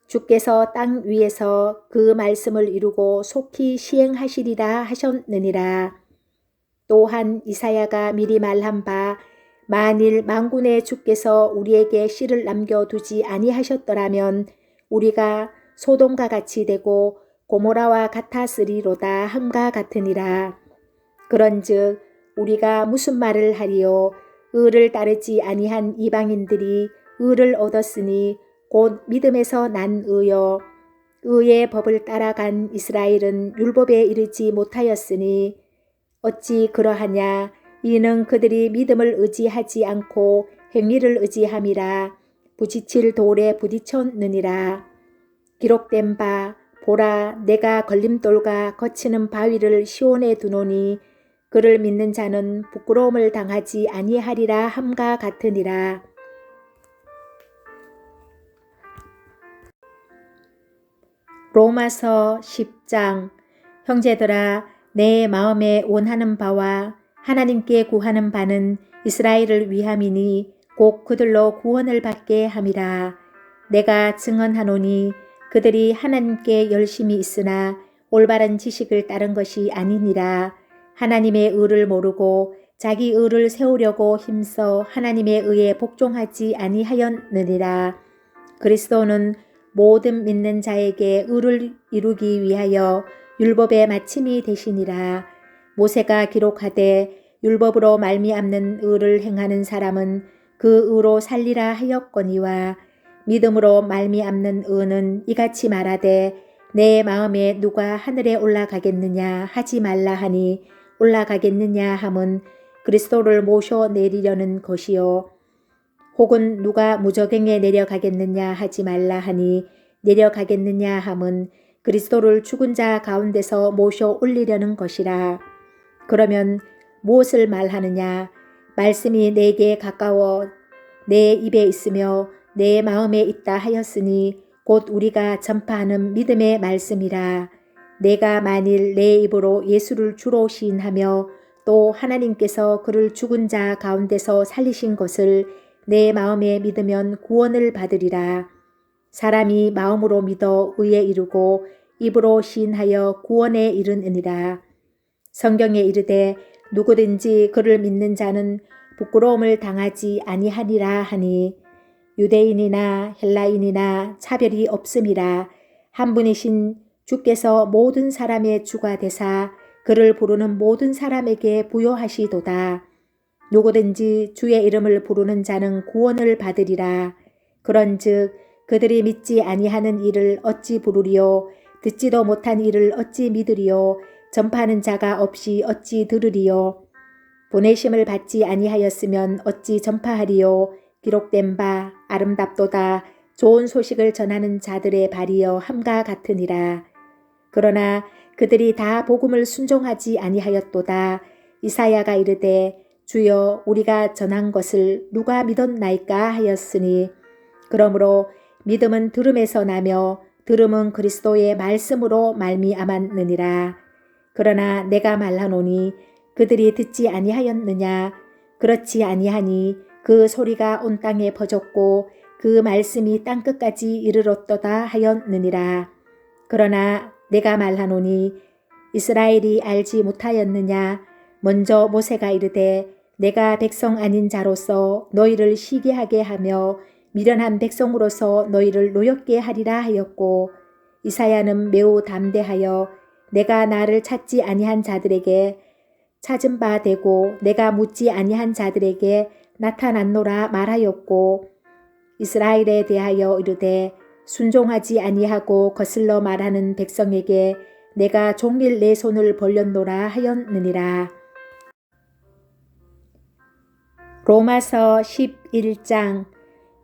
주께서 땅 위에서 그 말씀을 이루고 속히 시행하시리라 하셨느니라. 또한 이사야가 미리 말한 바 만일 만군의 주께서 우리에게 씨를 남겨두지 아니하셨더라면 우리가 소돔과 같이 되고 고모라와 같았으리로다 함과 같으니라. 그런즉 우리가 무슨 말을 하리요. 의를 따르지 아니한 이방인들이 의를 얻었으니 곧 믿음에서 난 의요. 의의 법을 따라간 이스라엘은 율법에 이르지 못하였으니 어찌 그러하냐. 이는 그들이 믿음을 의지하지 않고 행위를 의지함이라. 부딪힐 돌에 부딪혔느니라. 기록된 바 보라 내가 걸림돌과 거치는 바위를 시온에 두노니 그를 믿는 자는 부끄러움을 당하지 아니하리라 함과 같으니라. 로마서 10장. 형제들아 내 마음에 원하는 바와 하나님께 구하는 바는 이스라엘을 위함이니 곧 그들로 구원을 받게 함이라. 내가 증언하노니 그들이 하나님께 열심히 있으나 올바른 지식을 따른 것이 아니니라. 하나님의 의를 모르고 자기 의를 세우려고 힘써 하나님의 의에 복종하지 아니하였느니라. 그리스도는 모든 믿는 자에게 의를 이루기 위하여 율법의 마침이 되시니라. 모세가 기록하되 율법으로 말미암는 의를 행하는 사람은 그 의로 살리라 하였거니와 믿음으로 말미암는 의는 이같이 말하되 내 마음에 누가 하늘에 올라가겠느냐 하지 말라 하니 올라가겠느냐 함은 그리스도를 모셔 내리려는 것이요. 혹은 누가 무저갱에 내려가겠느냐 하지 말라 하니 내려가겠느냐 함은 그리스도를 죽은 자 가운데서 모셔 올리려는 것이라. 그러면 무엇을 말하느냐. 말씀이 내게 가까워 내 입에 있으며 내 마음에 있다 하였으니 곧 우리가 전파하는 믿음의 말씀이라. 내가 만일 내 입으로 예수를 주로 시인하며 또 하나님께서 그를 죽은 자 가운데서 살리신 것을 내 마음에 믿으면 구원을 받으리라. 사람이 마음으로 믿어 의에 이르고 입으로 시인하여 구원에 이르느니라. 성경에 이르되 누구든지 그를 믿는 자는 부끄러움을 당하지 아니하리라 하니 유대인이나 헬라인이나 차별이 없음이라. 한 분이신 주께서 모든 사람의 주가 되사 그를 부르는 모든 사람에게 부요하시도다. 누구든지 주의 이름을 부르는 자는 구원을 받으리라. 그런즉 그들이 믿지 아니하는 일을 어찌 부르리요. 듣지도 못한 일을 어찌 믿으리요. 전파하는 자가 없이 어찌 들으리요. 보내심을 받지 아니하였으면 어찌 전파하리요. 기록된 바 아름답도다. 좋은 소식을 전하는 자들의 발이여 함과 같으니라. 그러나 그들이 다 복음을 순종하지 아니하였도다. 이사야가 이르되 주여 우리가 전한 것을 누가 믿었나이까 하였으니 그러므로 믿음은 들음에서 나며 들음은 그리스도의 말씀으로 말미암았느니라. 그러나 내가 말하노니 그들이 듣지 아니하였느냐. 그렇지 아니하니 그 소리가 온 땅에 퍼졌고 그 말씀이 땅끝까지 이르렀도다 하였느니라. 그러나 내가 말하노니 이스라엘이 알지 못하였느냐. 먼저 모세가 이르되 내가 백성 아닌 자로서 너희를 시기하게 하며 미련한 백성으로서 너희를 노엽게 하리라 하였고 이사야는 매우 담대하여 내가 나를 찾지 아니한 자들에게 찾은 바 되고 내가 묻지 아니한 자들에게 나타났노라 말하였고 이스라엘에 대하여 이르되 순종하지 아니하고 거슬러 말하는 백성에게 내가 종일 내 손을 벌렸노라 하였느니라. 로마서 11장.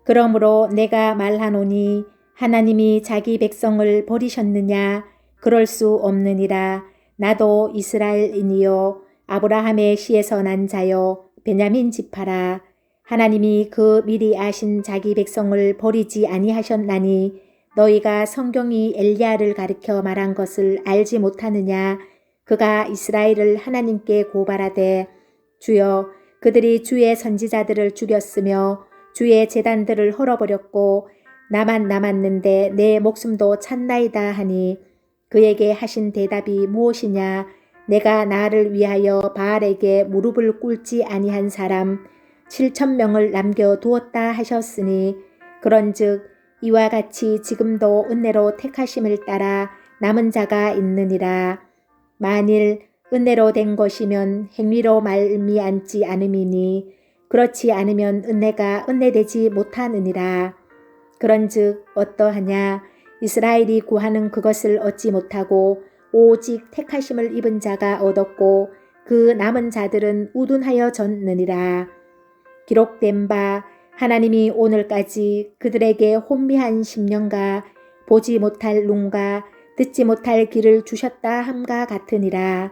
그러므로 내가 말하노니 하나님이 자기 백성을 버리셨느냐? 그럴 수 없느니라. 나도 이스라엘인이요 아브라함의 씨에서 난 자요 베냐민 지파라. 하나님이 그 미리 아신 자기 백성을 버리지 아니하셨나니 너희가 성경이 엘리야를 가리켜 말한 것을 알지 못하느냐. 그가 이스라엘을 하나님께 고발하되 주여 그들이 주의 선지자들을 죽였으며 주의 제단들을 헐어버렸고 나만 남았는데 내 목숨도 찼나이다 하니 그에게 하신 대답이 무엇이냐. 내가 나를 위하여 바알에게 무릎을 꿇지 아니한 사람 7,000명을 남겨두었다 하셨으니 그런즉 이와 같이 지금도 은혜로 택하심을 따라 남은 자가 있느니라. 만일 은혜로 된 것이면 행위로 말미암지 않음이니 그렇지 않으면 은혜가 은혜되지 못하느니라. 그런즉 어떠하냐. 이스라엘이 구하는 그것을 얻지 못하고 오직 택하심을 입은 자가 얻었고 그 남은 자들은 우둔하여 졌느니라. 기록된 바 하나님이 오늘까지 그들에게 혼미한 심령과 보지 못할 눈과 듣지 못할 귀를 주셨다 함과 같으니라.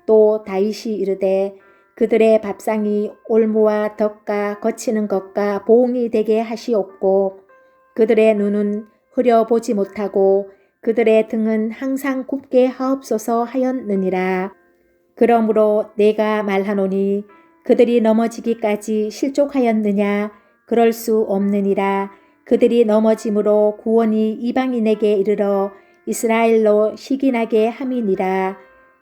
또 다윗이 이르되 그들의 밥상이 올무와 덕과 거치는 것과 보응이 되게 하시옵고 그들의 눈은 흐려보지 못하고 그들의 등은 항상 굽게 하옵소서 하였느니라. 그러므로 내가 말하노니 그들이 넘어지기까지 실족하였느냐. 그럴 수 없느니라. 그들이 넘어짐으로 구원이 이방인에게 이르러 이스라엘로 시기나게 함이니라.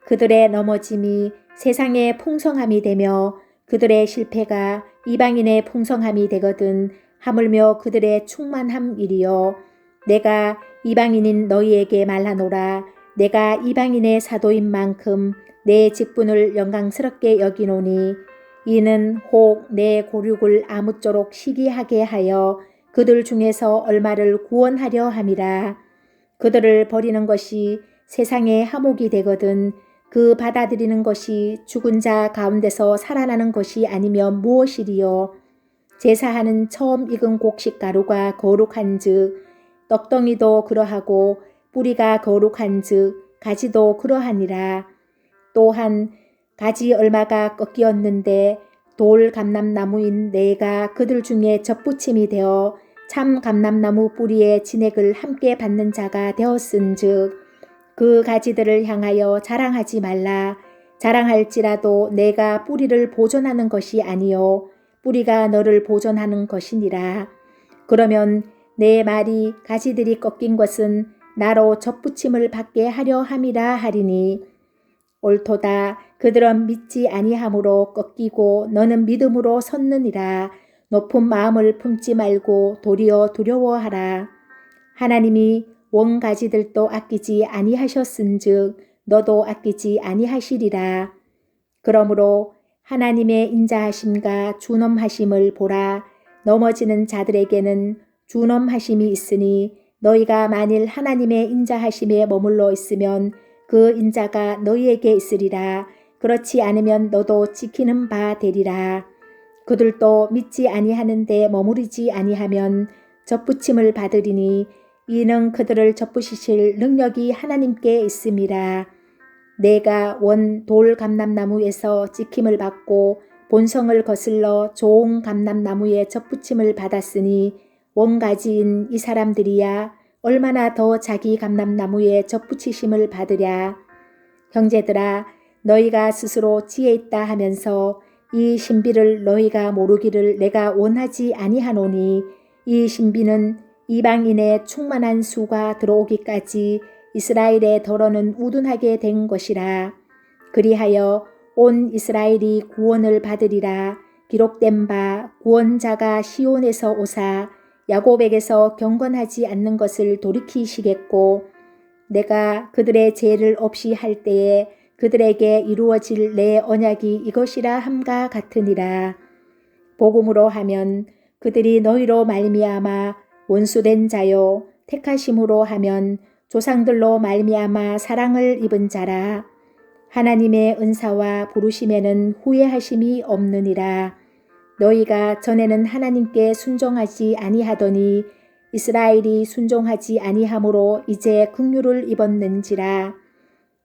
그들의 넘어짐이 세상의 풍성함이 되며 그들의 실패가 이방인의 풍성함이 되거든 하물며 그들의 충만함이리요. 내가 이방인인 너희에게 말하노라. 내가 이방인의 사도인 만큼 내 직분을 영광스럽게 여기노니 이는 혹 내 고륙을 아무쪼록 시기하게 하여 그들 중에서 얼마를 구원하려 함이라. 그들을 버리는 것이 세상의 하목이 되거든 그 받아들이는 것이 죽은 자 가운데서 살아나는 것이 아니면 무엇이리요. 제사하는 처음 익은 곡식 가루가 거룩한 즉 떡덩이도 그러하고 뿌리가 거룩한 즉 가지도 그러하니라. 또한 가지 얼마가 꺾이었는데 돌 감람나무인 내가 그들 중에 젖붙임이 되어 참 감람나무 뿌리의 진액을 함께 받는 자가 되었은즉 그 가지들을 향하여 자랑하지 말라. 자랑할지라도 내가 뿌리를 보존하는 것이 아니요 뿌리가 너를 보존하는 것이니라. 그러면 내 말이 가지들이 꺾인 것은 나로 젖붙임을 받게 하려 함이라 하리니 옳도다. 그들은 믿지 아니함으로 꺾이고 너는 믿음으로 섰느니라. 높은 마음을 품지 말고 도리어 두려워하라. 하나님이 원가지들도 아끼지 아니하셨은즉 너도 아끼지 아니하시리라. 그러므로 하나님의 인자하심과 준엄하심을 보라. 넘어지는 자들에게는 준엄하심이 있으니 너희가 만일 하나님의 인자하심에 머물러 있으면 그 인자가 너희에게 있으리라. 그렇지 않으면 너도 지키는 바 되리라. 그들도 믿지 아니하는데 머무르지 아니하면 젖붙임을 받으리니 이는 그들을 젖부시실 능력이 하나님께 있음이라. 내가 원 돌 감람나무에서 찍힘을 받고 본성을 거슬러 좋은 감람나무에 접붙임을 받았으니 원가지인 이 사람들이야 얼마나 더 자기 감람나무에 접붙이심을 받으랴. 형제들아, 너희가 스스로 지혜 있다 하면서 이 신비를 너희가 모르기를 내가 원하지 아니하노니, 이 신비는 이방인의 충만한 수가 들어오기까지 이스라엘의 더러는 우둔하게 된 것이라. 그리하여 온 이스라엘이 구원을 받으리라. 기록된 바 구원자가 시온에서 오사 야곱에게서 경건하지 않는 것을 돌이키시겠고, 내가 그들의 죄를 없이 할 때에 그들에게 이루어질 내 언약이 이것이라 함과 같으니라. 복음으로 하면 그들이 너희로 말미암아 원수된 자요, 택하심으로 하면 조상들로 말미암아 사랑을 입은 자라. 하나님의 은사와 부르심에는 후회하심이 없느니라. 너희가 전에는 하나님께 순종하지 아니하더니 이스라엘이 순종하지 아니하므로 이제 긍휼을 입었는지라.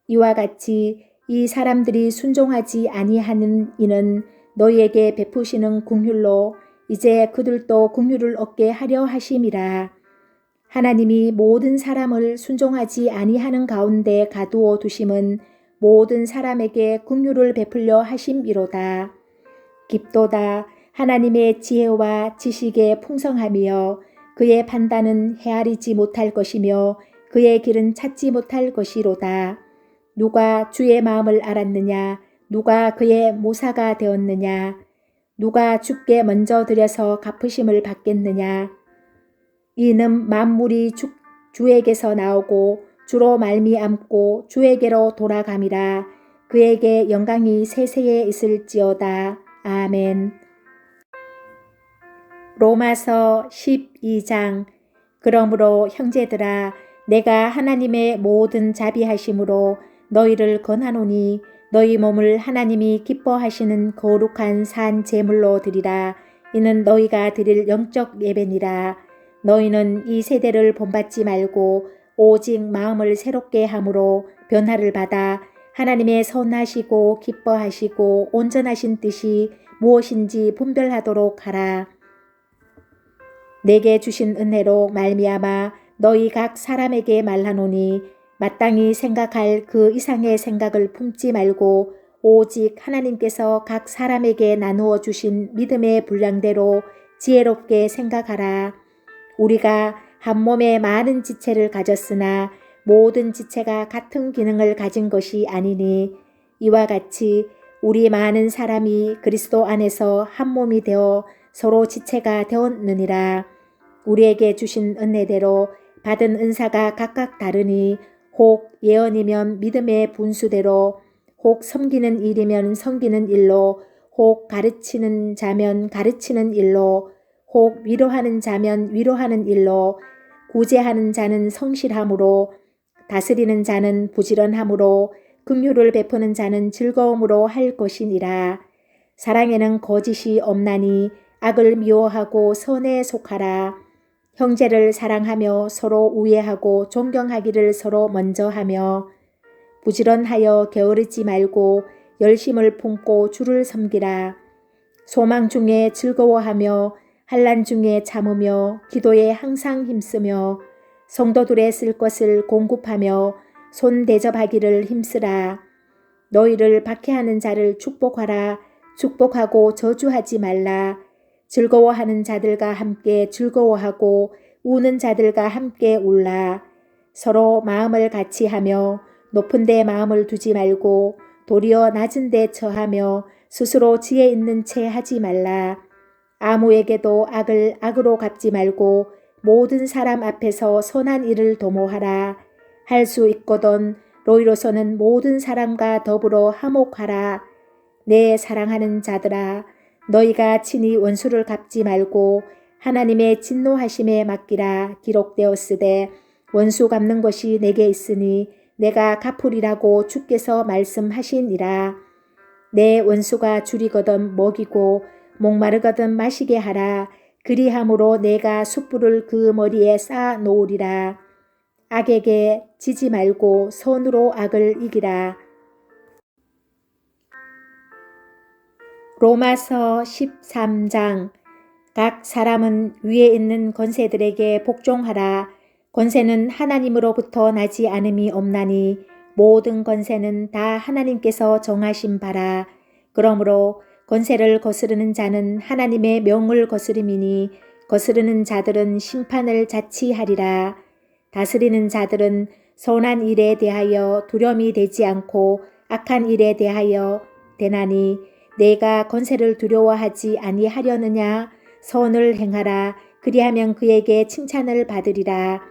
이와 같이 이 사람들이 순종하지 아니하는 이는 너희에게 베푸시는 긍휼로 이제 그들도 긍휼을 얻게 하려 하심이라. 하나님이 모든 사람을 순종하지 아니하는 가운데 가두어 두심은 모든 사람에게 긍휼을 베풀려 하심이로다. 깊도다. 하나님의 지혜와 지식의 풍성함이여 그의 판단은 헤아리지 못할 것이며 그의 길은 찾지 못할 것이로다. 누가 주의 마음을 알았느냐? 누가 그의 모사가 되었느냐? 누가 주께 먼저 드려서 갚으심을 받겠느냐? 이는 만물이 주에게서 나오고 주로 말미암고 주에게로 돌아감이라. 그에게 영광이 세세에 있을지어다. 아멘. 로마서 12장. 그러므로 형제들아, 내가 하나님의 모든 자비하심으로 너희를 권하노니 너희 몸을 하나님이 기뻐하시는 거룩한 산 제물로 드리라. 이는 너희가 드릴 영적 예배니라. 너희는 이 세대를 본받지 말고 오직 마음을 새롭게 함으로 변화를 받아 하나님의 선하시고 기뻐하시고 온전하신 뜻이 무엇인지 분별하도록 하라. 내게 주신 은혜로 말미암아 너희 각 사람에게 말하노니 마땅히 생각할 그 이상의 생각을 품지 말고 오직 하나님께서 각 사람에게 나누어 주신 믿음의 분량대로 지혜롭게 생각하라. 우리가 한 몸에 많은 지체를 가졌으나 모든 지체가 같은 기능을 가진 것이 아니니, 이와 같이 우리 많은 사람이 그리스도 안에서 한 몸이 되어 서로 지체가 되었느니라. 우리에게 주신 은혜대로 받은 은사가 각각 다르니 혹 예언이면 믿음의 분수대로, 혹 섬기는 일이면 섬기는 일로, 혹 가르치는 자면 가르치는 일로, 혹 위로하는 자면 위로하는 일로, 구제하는 자는 성실함으로, 다스리는 자는 부지런함으로, 긍휼을 베푸는 자는 즐거움으로 할 것이니라. 사랑에는 거짓이 없나니 악을 미워하고 선에 속하라. 형제를 사랑하며 서로 우애하고 존경하기를 서로 먼저 하며, 부지런하여 게으르지 말고 열심을 품고 주를 섬기라. 소망 중에 즐거워하며 환난 중에 참으며 기도에 항상 힘쓰며 성도들의 쓸 것을 공급하며 손 대접하기를 힘쓰라. 너희를 박해하는 자를 축복하라. 축복하고 저주하지 말라. 즐거워하는 자들과 함께 즐거워하고 우는 자들과 함께 울라. 서로 마음을 같이 하며 높은 데 마음을 두지 말고 도리어 낮은 데 처하며 스스로 지혜 있는 채 하지 말라. 아무에게도 악을 악으로 갚지 말고 모든 사람 앞에서 선한 일을 도모하라. 할 수 있거든 너희로서는 모든 사람과 더불어 화목하라. 내 사랑하는 자들아, 너희가 친히 원수를 갚지 말고 하나님의 진노하심에 맡기라. 기록되었으되 원수 갚는 것이 내게 있으니 내가 갚으리라고 주께서 말씀하시니라. 내 원수가 줄이거든 먹이고 목마르거든 마시게 하라. 그리함으로 내가 숯불을 그 머리에 쌓아 놓으리라. 악에게 지지 말고 선으로 악을 이기라. 로마서 13장. 각 사람은 위에 있는 권세들에게 복종하라. 권세는 하나님으로부터 나지 않음이 없나니 모든 권세는 다 하나님께서 정하신 바라. 그러므로 권세를 거스르는 자는 하나님의 명을 거스름이니 거스르는 자들은 심판을 자치하리라. 다스리는 자들은 선한 일에 대하여 두려움이 되지 않고 악한 일에 대하여 되나니 내가 권세를 두려워하지 아니하려느냐. 선을 행하라. 그리하면 그에게 칭찬을 받으리라.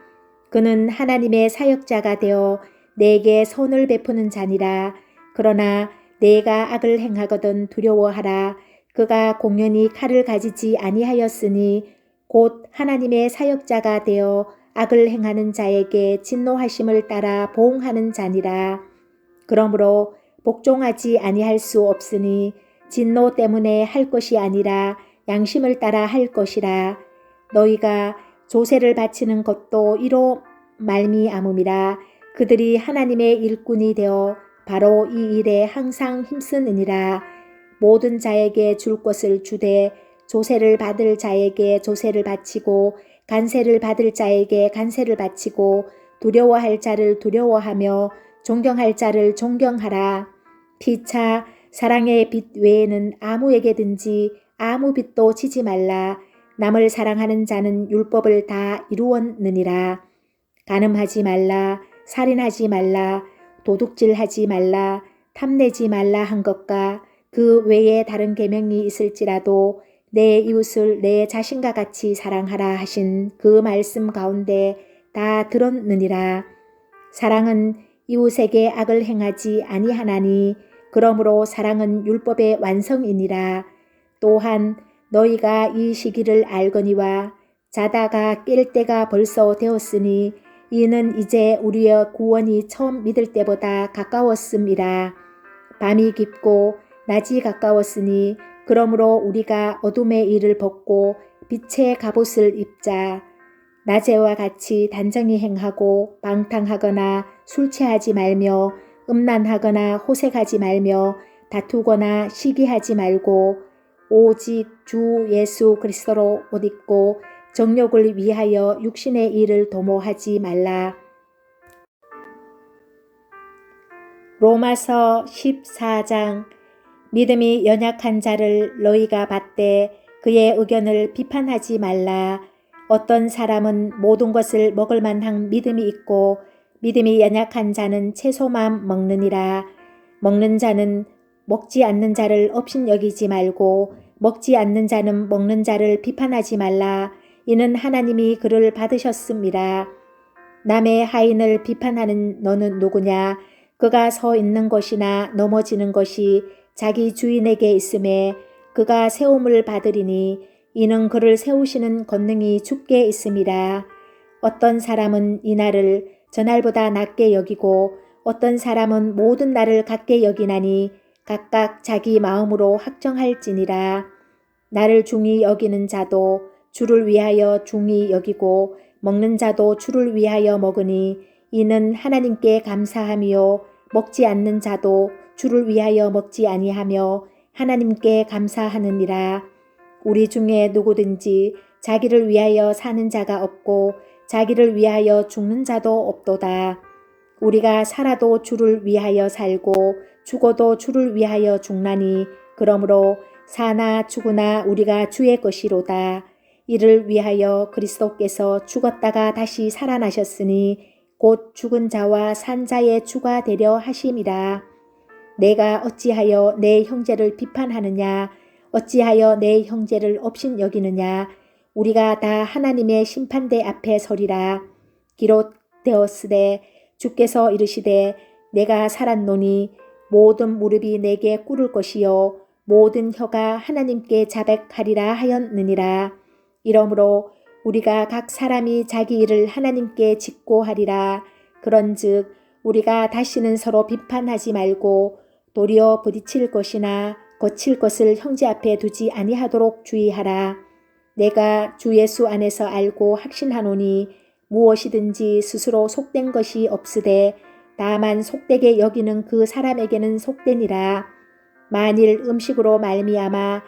그는 하나님의 사역자가 되어 내게 선을 베푸는 자니라. 그러나 내가 악을 행하거든 두려워하라. 그가 공연히 칼을 가지지 아니하였으니 곧 하나님의 사역자가 되어 악을 행하는 자에게 진노하심을 따라 보응하는 자니라. 그러므로 복종하지 아니할 수 없으니 진노 때문에 할 것이 아니라 양심을 따라 할 것이라. 너희가 조세를 바치는 것도 이로 말미암음이라. 그들이 하나님의 일꾼이 되어 바로 이 일에 항상 힘쓰느니라. 모든 자에게 줄 것을 주되 조세를 받을 자에게 조세를 바치고 간세를 받을 자에게 간세를 바치고 두려워할 자를 두려워하며 존경할 자를 존경하라. 피차 사랑의 빛 외에는 아무에게든지 아무 빛도 지지 말라. 남을 사랑하는 자는 율법을 다 이루었느니라. 간음하지 말라. 살인하지 말라. 도둑질하지 말라. 탐내지 말라 한 것과 그 외에 다른 계명이 있을지라도 내 이웃을 내 자신과 같이 사랑하라 하신 그 말씀 가운데 다 들었느니라. 사랑은 이웃에게 악을 행하지 아니하나니 그러므로 사랑은 율법의 완성이니라. 또한 너희가 이 시기를 알거니와 자다가 깰 때가 벌써 되었으니 이는 이제 우리의 구원이 처음 믿을 때보다 가까웠음이라. 밤이 깊고 낮이 가까웠으니 그러므로 우리가 어둠의 일을 벗고 빛의 갑옷을 입자. 낮에와 같이 단정히 행하고 방탕하거나 술 취하지 말며 음란하거나 호색하지 말며 다투거나 시기하지 말고 오직 주 예수 그리스도로 옷 입고 정욕을 위하여 육신의 일을 도모하지 말라. 로마서 14장. 믿음이 연약한 자를 너희가 받되 그의 의견을 비판하지 말라. 어떤 사람은 모든 것을 먹을 만한 믿음이 있고 믿음이 연약한 자는 채소만 먹느니라. 먹는 자는 먹지 않는 자를 업신여기지 말고 먹지 않는 자는 먹는 자를 비판하지 말라. 이는 하나님이 그를 받으셨음이라. 남의 하인을 비판하는 너는 누구냐? 그가 서 있는 것이나 넘어지는 것이 자기 주인에게 있음에 그가 세움을 받으리니 이는 그를 세우시는 권능이 주께 있음이라. 어떤 사람은 이 날을 저날보다 낮게 여기고 어떤 사람은 모든 날을 같게 여기나니 각각 자기 마음으로 확정할지니라. 나를 중히 여기는 자도 주를 위하여 중히 여기고 먹는 자도 주를 위하여 먹으니 이는 하나님께 감사함이요 먹지 않는 자도 주를 위하여 먹지 아니하며 하나님께 감사하느니라. 우리 중에 누구든지 자기를 위하여 사는 자가 없고 자기를 위하여 죽는 자도 없도다. 우리가 살아도 주를 위하여 살고 죽어도 주를 위하여 죽나니 그러므로 사나 죽으나 우리가 주의 것이로다. 이를 위하여 그리스도께서 죽었다가 다시 살아나셨으니 곧 죽은 자와 산 자의 주가 되려 하심이라. 내가 어찌하여 내 형제를 비판하느냐? 어찌하여 내 형제를 업신여기느냐? 우리가 다 하나님의 심판대 앞에 서리라. 기록되었으되 주께서 이르시되 내가 살았노니 모든 무릎이 내게 꿇을 것이요 모든 혀가 하나님께 자백하리라 하였느니라. 이러므로 우리가 각 사람이 자기 일을 하나님께 직고하리라. 그런즉 우리가 다시는 서로 비판하지 말고 도리어 부딪힐 것이나 거칠 것을 형제 앞에 두지 아니하도록 주의하라. 내가 주 예수 안에서 알고 확신하노니 무엇이든지 스스로 속된 것이 없으되 다만 속되게 여기는 그 사람에게는 속되니라. 만일 음식으로 말미암아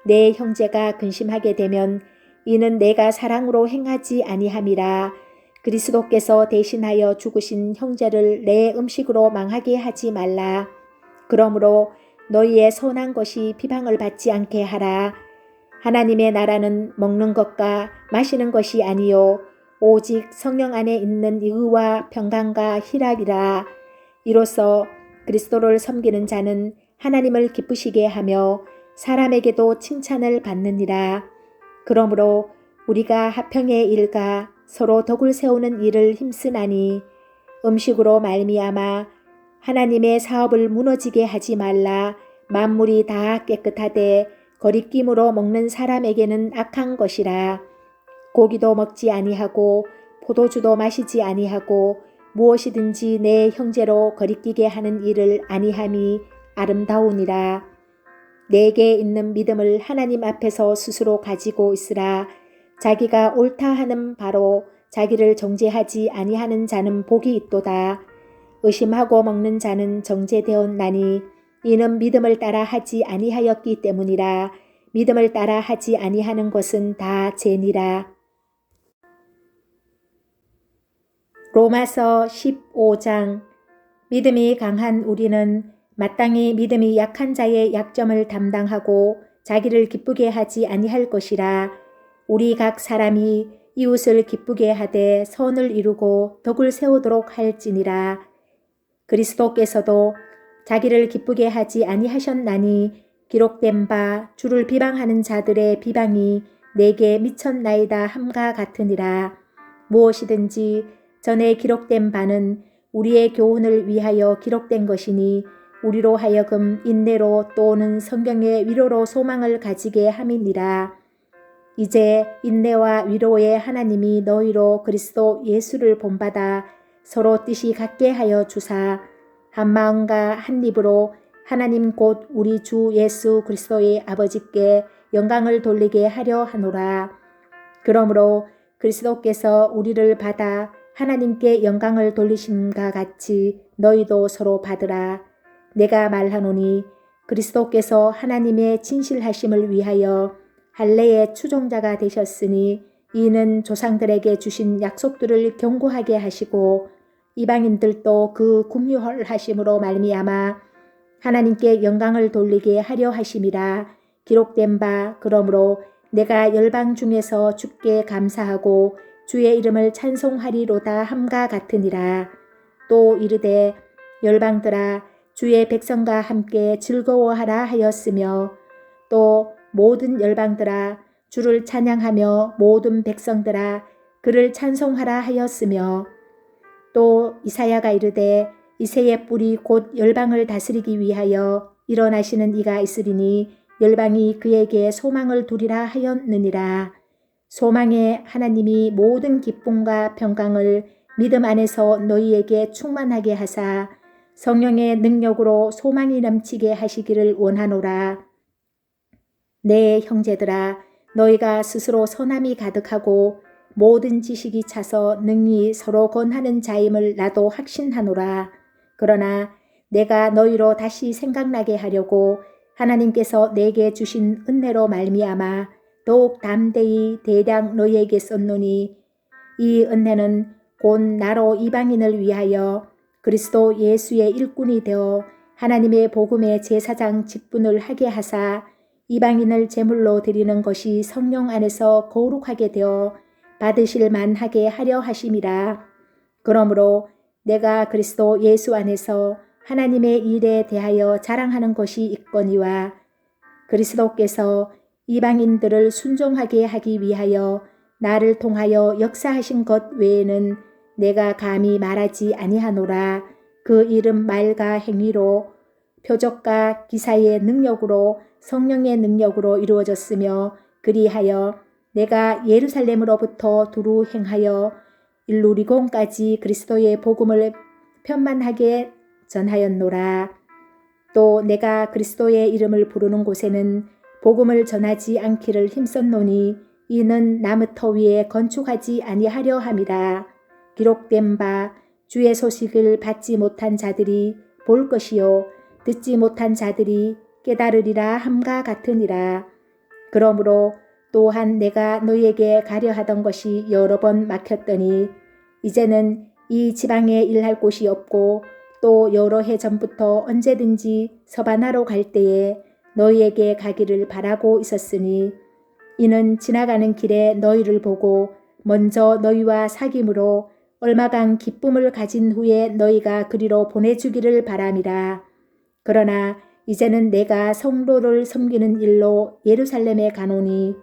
내 형제가 근심하게 되면 이는 내가 사랑으로 행하지 아니함이라. 그리스도께서 대신하여 죽으신 형제를 내 음식으로 망하게 하지 말라. 그러므로 너희의 선한 것이 비방을 받지 않게 하라. 하나님의 나라는 먹는 것과 마시는 것이 아니요 오직 성령 안에 있는 의와 평강과 희락이라. 이로써 그리스도를 섬기는 자는 하나님을 기쁘시게 하며 사람에게도 칭찬을 받느니라. 그러므로 우리가 화평의 일과 서로 덕을 세우는 일을 힘쓰나니 음식으로 말미암아 하나님의 사업을 무너지게 하지 말라. 만물이 다 깨끗하되 거리낌으로 먹는 사람에게는 악한 것이라. 고기도 먹지 아니하고 포도주도 마시지 아니하고 무엇이든지 내 형제로 거리끼게 하는 일을 아니함이 아름다우니라. 내게 있는 믿음을 하나님 앞에서 스스로 가지고 있으라. 자기가 옳다 하는 바로 자기를 정죄하지 아니하는 자는 복이 있도다. 의심하고 먹는 자는 정죄되었나니 이는 믿음을 따라 하지 아니하였기 때문이라. 믿음을 따라 하지 아니하는 것은 다 죄니라. 로마서 15장. 믿음이 강한 우리는 마땅히 믿음이 약한 자의 약점을 담당하고 자기를 기쁘게 하지 아니할 것이라. 우리 각 사람이 이웃을 기쁘게 하되 선을 이루고 덕을 세우도록 할지니라. 그리스도께서도 자기를 기쁘게 하지 아니하셨나니 기록된 바 주를 비방하는 자들의 비방이 내게 미쳤나이다 함과 같으니라. 무엇이든지 전에 기록된 바는 우리의 교훈을 위하여 기록된 것이니 우리로 하여금 인내로 또는 성경의 위로로 소망을 가지게 함이니라. 이제 인내와 위로의 하나님이 너희로 그리스도 예수를 본받아 서로 뜻이 같게 하여 주사 한 마음과 한 입으로 하나님 곧 우리 주 예수 그리스도의 아버지께 영광을 돌리게 하려 하노라. 그러므로 그리스도께서 우리를 받아 하나님께 영광을 돌리심과 같이 너희도 서로 받으라. 내가 말하노니 그리스도께서 하나님의 진실하심을 위하여 할례의 추종자가 되셨으니 이는 조상들에게 주신 약속들을 견고하게 하시고 이방인들도 그 긍휼하심으로 말미암아 하나님께 영광을 돌리게 하려 하심이라. 기록된 바 그러므로 내가 열방 중에서 주께 감사하고 주의 이름을 찬송하리로다 함과 같으니라. 또 이르되 열방들아 주의 백성과 함께 즐거워하라 하였으며 또 모든 열방들아 주를 찬양하며 모든 백성들아 그를 찬송하라 하였으며 또 이사야가 이르되 이새의 뿔이 곧 열방을 다스리기 위하여 일어나시는 이가 있으리니 열방이 그에게 소망을 두리라 하였느니라. 소망의 하나님이 모든 기쁨과 평강을 믿음 안에서 너희에게 충만하게 하사 성령의 능력으로 소망이 넘치게 하시기를 원하노라. 내 형제들아 너희가 스스로 선함이 가득하고 모든 지식이 차서 능히 서로 권하는 자임을 나도 확신하노라. 그러나 내가 너희로 다시 생각나게 하려고 하나님께서 내게 주신 은혜로 말미암아 더욱 담대히 대량 너희에게 썼노니 이 은혜는 곧 나로 이방인을 위하여 그리스도 예수의 일꾼이 되어 하나님의 복음의 제사장 직분을 하게 하사 이방인을 제물로 드리는 것이 성령 안에서 거룩하게 되어 받으실 만하게 하려 하심이라. 그러므로 내가 그리스도 예수 안에서 하나님의 일에 대하여 자랑하는 것이 있거니와 그리스도께서 이방인들을 순종하게 하기 위하여 나를 통하여 역사하신 것 외에는 내가 감히 말하지 아니하노라. 그 이름 말과 행위로 표적과 기사의 능력으로 성령의 능력으로 이루어졌으며 그리하여 내가 예루살렘으로부터 두루 행하여 일루리곤까지 그리스도의 복음을 편만하게 전하였노라. 또 내가 그리스도의 이름을 부르는 곳에는 복음을 전하지 않기를 힘썼노니 이는 나무 터 위에 건축하지 아니하려 함이라. 기록된 바 주의 소식을 받지 못한 자들이 볼 것이요 듣지 못한 자들이 깨달으리라 함과 같으니라. 그러므로 또한 내가 너희에게 가려 하던 것이 여러 번 막혔더니 이제는 이 지방에 일할 곳이 없고 또 여러 해 전부터 언제든지 서바나로 갈 때에 너희에게 가기를 바라고 있었으니 이는 지나가는 길에 너희를 보고 먼저 너희와 사귐으로 얼마간 기쁨을 가진 후에 너희가 그리로 보내주기를 바람이라. 그러나 이제는 내가 성도를 섬기는 일로 예루살렘에 가노니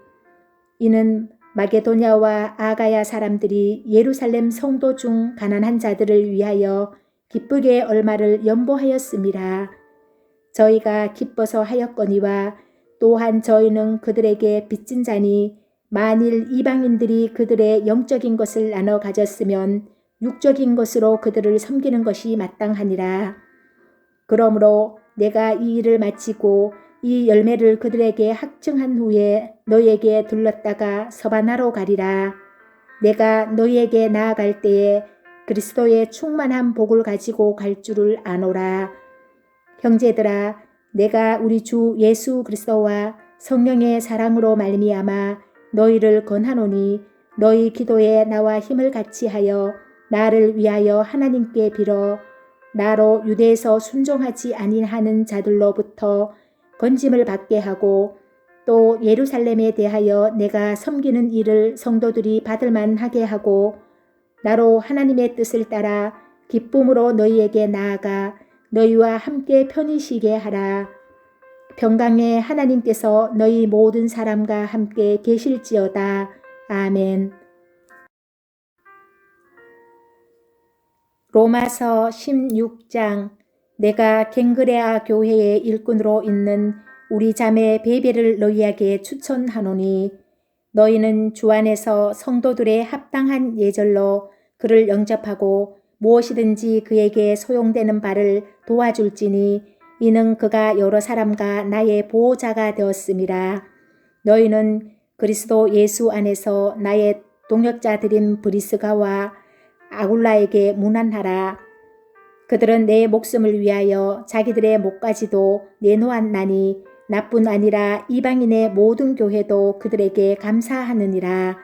이는 마게도냐와 아가야 사람들이 예루살렘 성도 중 가난한 자들을 위하여 기쁘게 얼마를 연보하였음이라. 저희가 기뻐서 하였거니와 또한 저희는 그들에게 빚진 자니 만일 이방인들이 그들의 영적인 것을 나눠 가졌으면 육적인 것으로 그들을 섬기는 것이 마땅하니라. 그러므로 내가 이 일을 마치고 이 열매를 그들에게 확증한 후에 너희에게 들렀다가 서바나로 가리라. 내가 너희에게 나아갈 때에 그리스도의 충만한 복을 가지고 갈 줄을 아노라. 형제들아, 내가 우리 주 예수 그리스도와 성령의 사랑으로 말미암아 너희를 권하노니 너희 기도에 나와 힘을 같이 하여 나를 위하여 하나님께 빌어 나로 유대에서 순종하지 아니하는 자들로부터 건짐을 받게 하고 또 예루살렘에 대하여 내가 섬기는 일을 성도들이 받을 만하게 하고 나로 하나님의 뜻을 따라 기쁨으로 너희에게 나아가 너희와 함께 편히 쉬게 하라. 평강의 하나님께서 너희 모든 사람과 함께 계실지어다. 아멘. 로마서 16장. 내가 갱그레아 교회의 일꾼으로 있는 우리 자매 베베를 너희에게 추천하노니 너희는 주 안에서 성도들의 합당한 예절로 그를 영접하고 무엇이든지 그에게 소용되는 바를 도와줄지니 이는 그가 여러 사람과 나의 보호자가 되었음이라. 너희는 그리스도 예수 안에서 나의 동역자들인 브리스가와 아굴라에게 문안하라. 그들은 내 목숨을 위하여 자기들의 목까지도 내놓았나니 나뿐 아니라 이방인의 모든 교회도 그들에게 감사하느니라.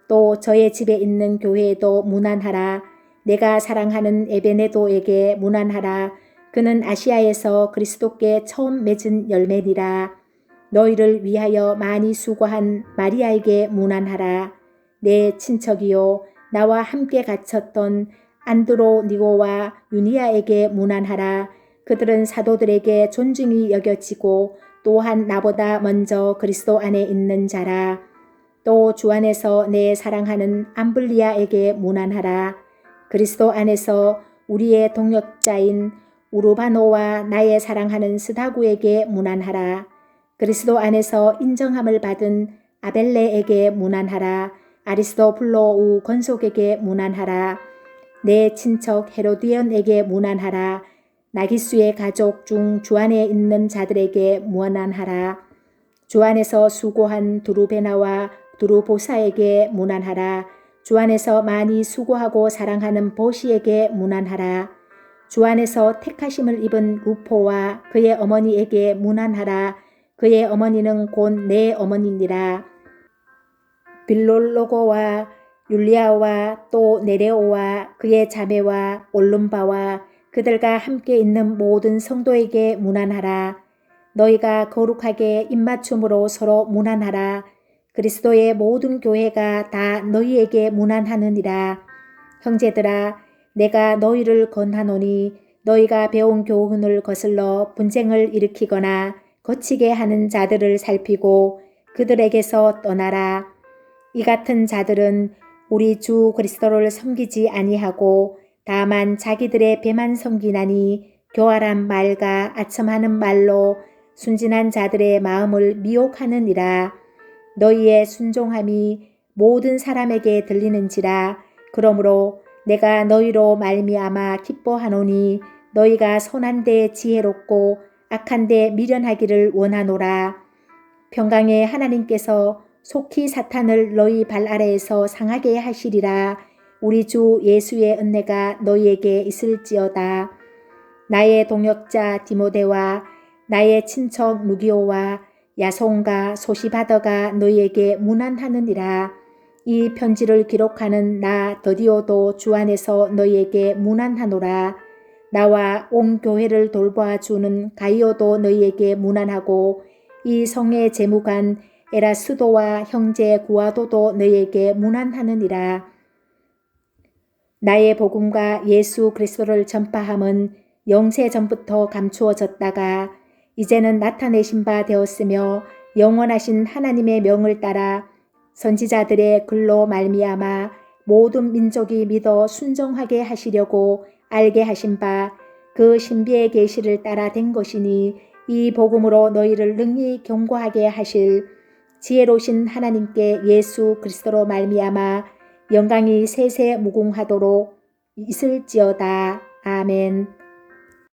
또 저의 집에 있는 교회에도 문안하라. 내가 사랑하는 에베네도에게 문안하라. 그는 아시아에서 그리스도께 처음 맺은 열매니라. 너희를 위하여 많이 수고한 마리아에게 문안하라. 내 친척이요 나와 함께 갇혔던 안드로니고와 유니아에게 문안하라. 그들은 사도들에게 존중이 여겨지고 또한 나보다 먼저 그리스도 안에 있는 자라. 또 주 안에서 내 사랑하는 암블리아에게 문안하라. 그리스도 안에서 우리의 동역자인 우르바노와 나의 사랑하는 스다구에게 문안하라. 그리스도 안에서 인정함을 받은 아벨레에게 문안하라. 아리스도블로우 건속에게 문안하라. 내 친척 헤로디언에게 문안하라. 나기수의 가족 중 주 안에 있는 자들에게 문안하라. 주 안에서 수고한 두루베나와 두루보사에게 문안하라. 주 안에서 많이 수고하고 사랑하는 보시에게 문안하라. 주 안에서 택하심을 입은 루포와 그의 어머니에게 문안하라. 그의 어머니는 곧 내 어머니니라. 빌롤로고와 율리아와 또 네레오와 그의 자매와 올lum바와 그들과 함께 있는 모든 성도에게 문안하라. 너희가 거룩하게 입맞춤으로 서로 문안하라. 그리스도의 모든 교회가 다 너희에게 문안하느니라. 형제들아, 내가 너희를 권하노니 너희가 배운 교훈을 거슬러 분쟁을 일으키거나 거치게 하는 자들을 살피고 그들에게서 떠나라. 이 같은 자들은 우리 주 그리스도를 섬기지 아니하고 다만 자기들의 배만 섬기나니 교활한 말과 아첨하는 말로 순진한 자들의 마음을 미혹하느니라. 너희의 순종함이 모든 사람에게 들리는지라. 그러므로 내가 너희로 말미암아 기뻐하노니 너희가 선한데 지혜롭고 악한데 미련하기를 원하노라. 평강의 하나님께서 속히 사탄을 너희 발 아래에서 상하게 하시리라. 우리 주 예수의 은혜가 너희에게 있을지어다. 나의 동역자 디모데와 나의 친척 루기오와 야손과 소시바더가 너희에게 문안하느니라. 이 편지를 기록하는 나 더디오도 주 안에서 너희에게 문안하노라. 나와 온 교회를 돌보아 주는 가이오도 너희에게 문안하고 이 성의 재무관 에라스도와 형제 구아도도 너희에게 문안하느니라. 나의 복음과 예수 그리스도를 전파함은 영세 전부터 감추어졌다가 이제는 나타내신 바 되었으며 영원하신 하나님의 명을 따라 선지자들의 글로 말미암아 모든 민족이 믿어 순종하게 하시려고 알게 하신 바 그 신비의 계시를 따라 된 것이니 이 복음으로 너희를 능히 경고하게 하실 지혜로우신 하나님께 예수 그리스도로 말미암아 영광이 세세 무궁하도록 있을지어다. 아멘.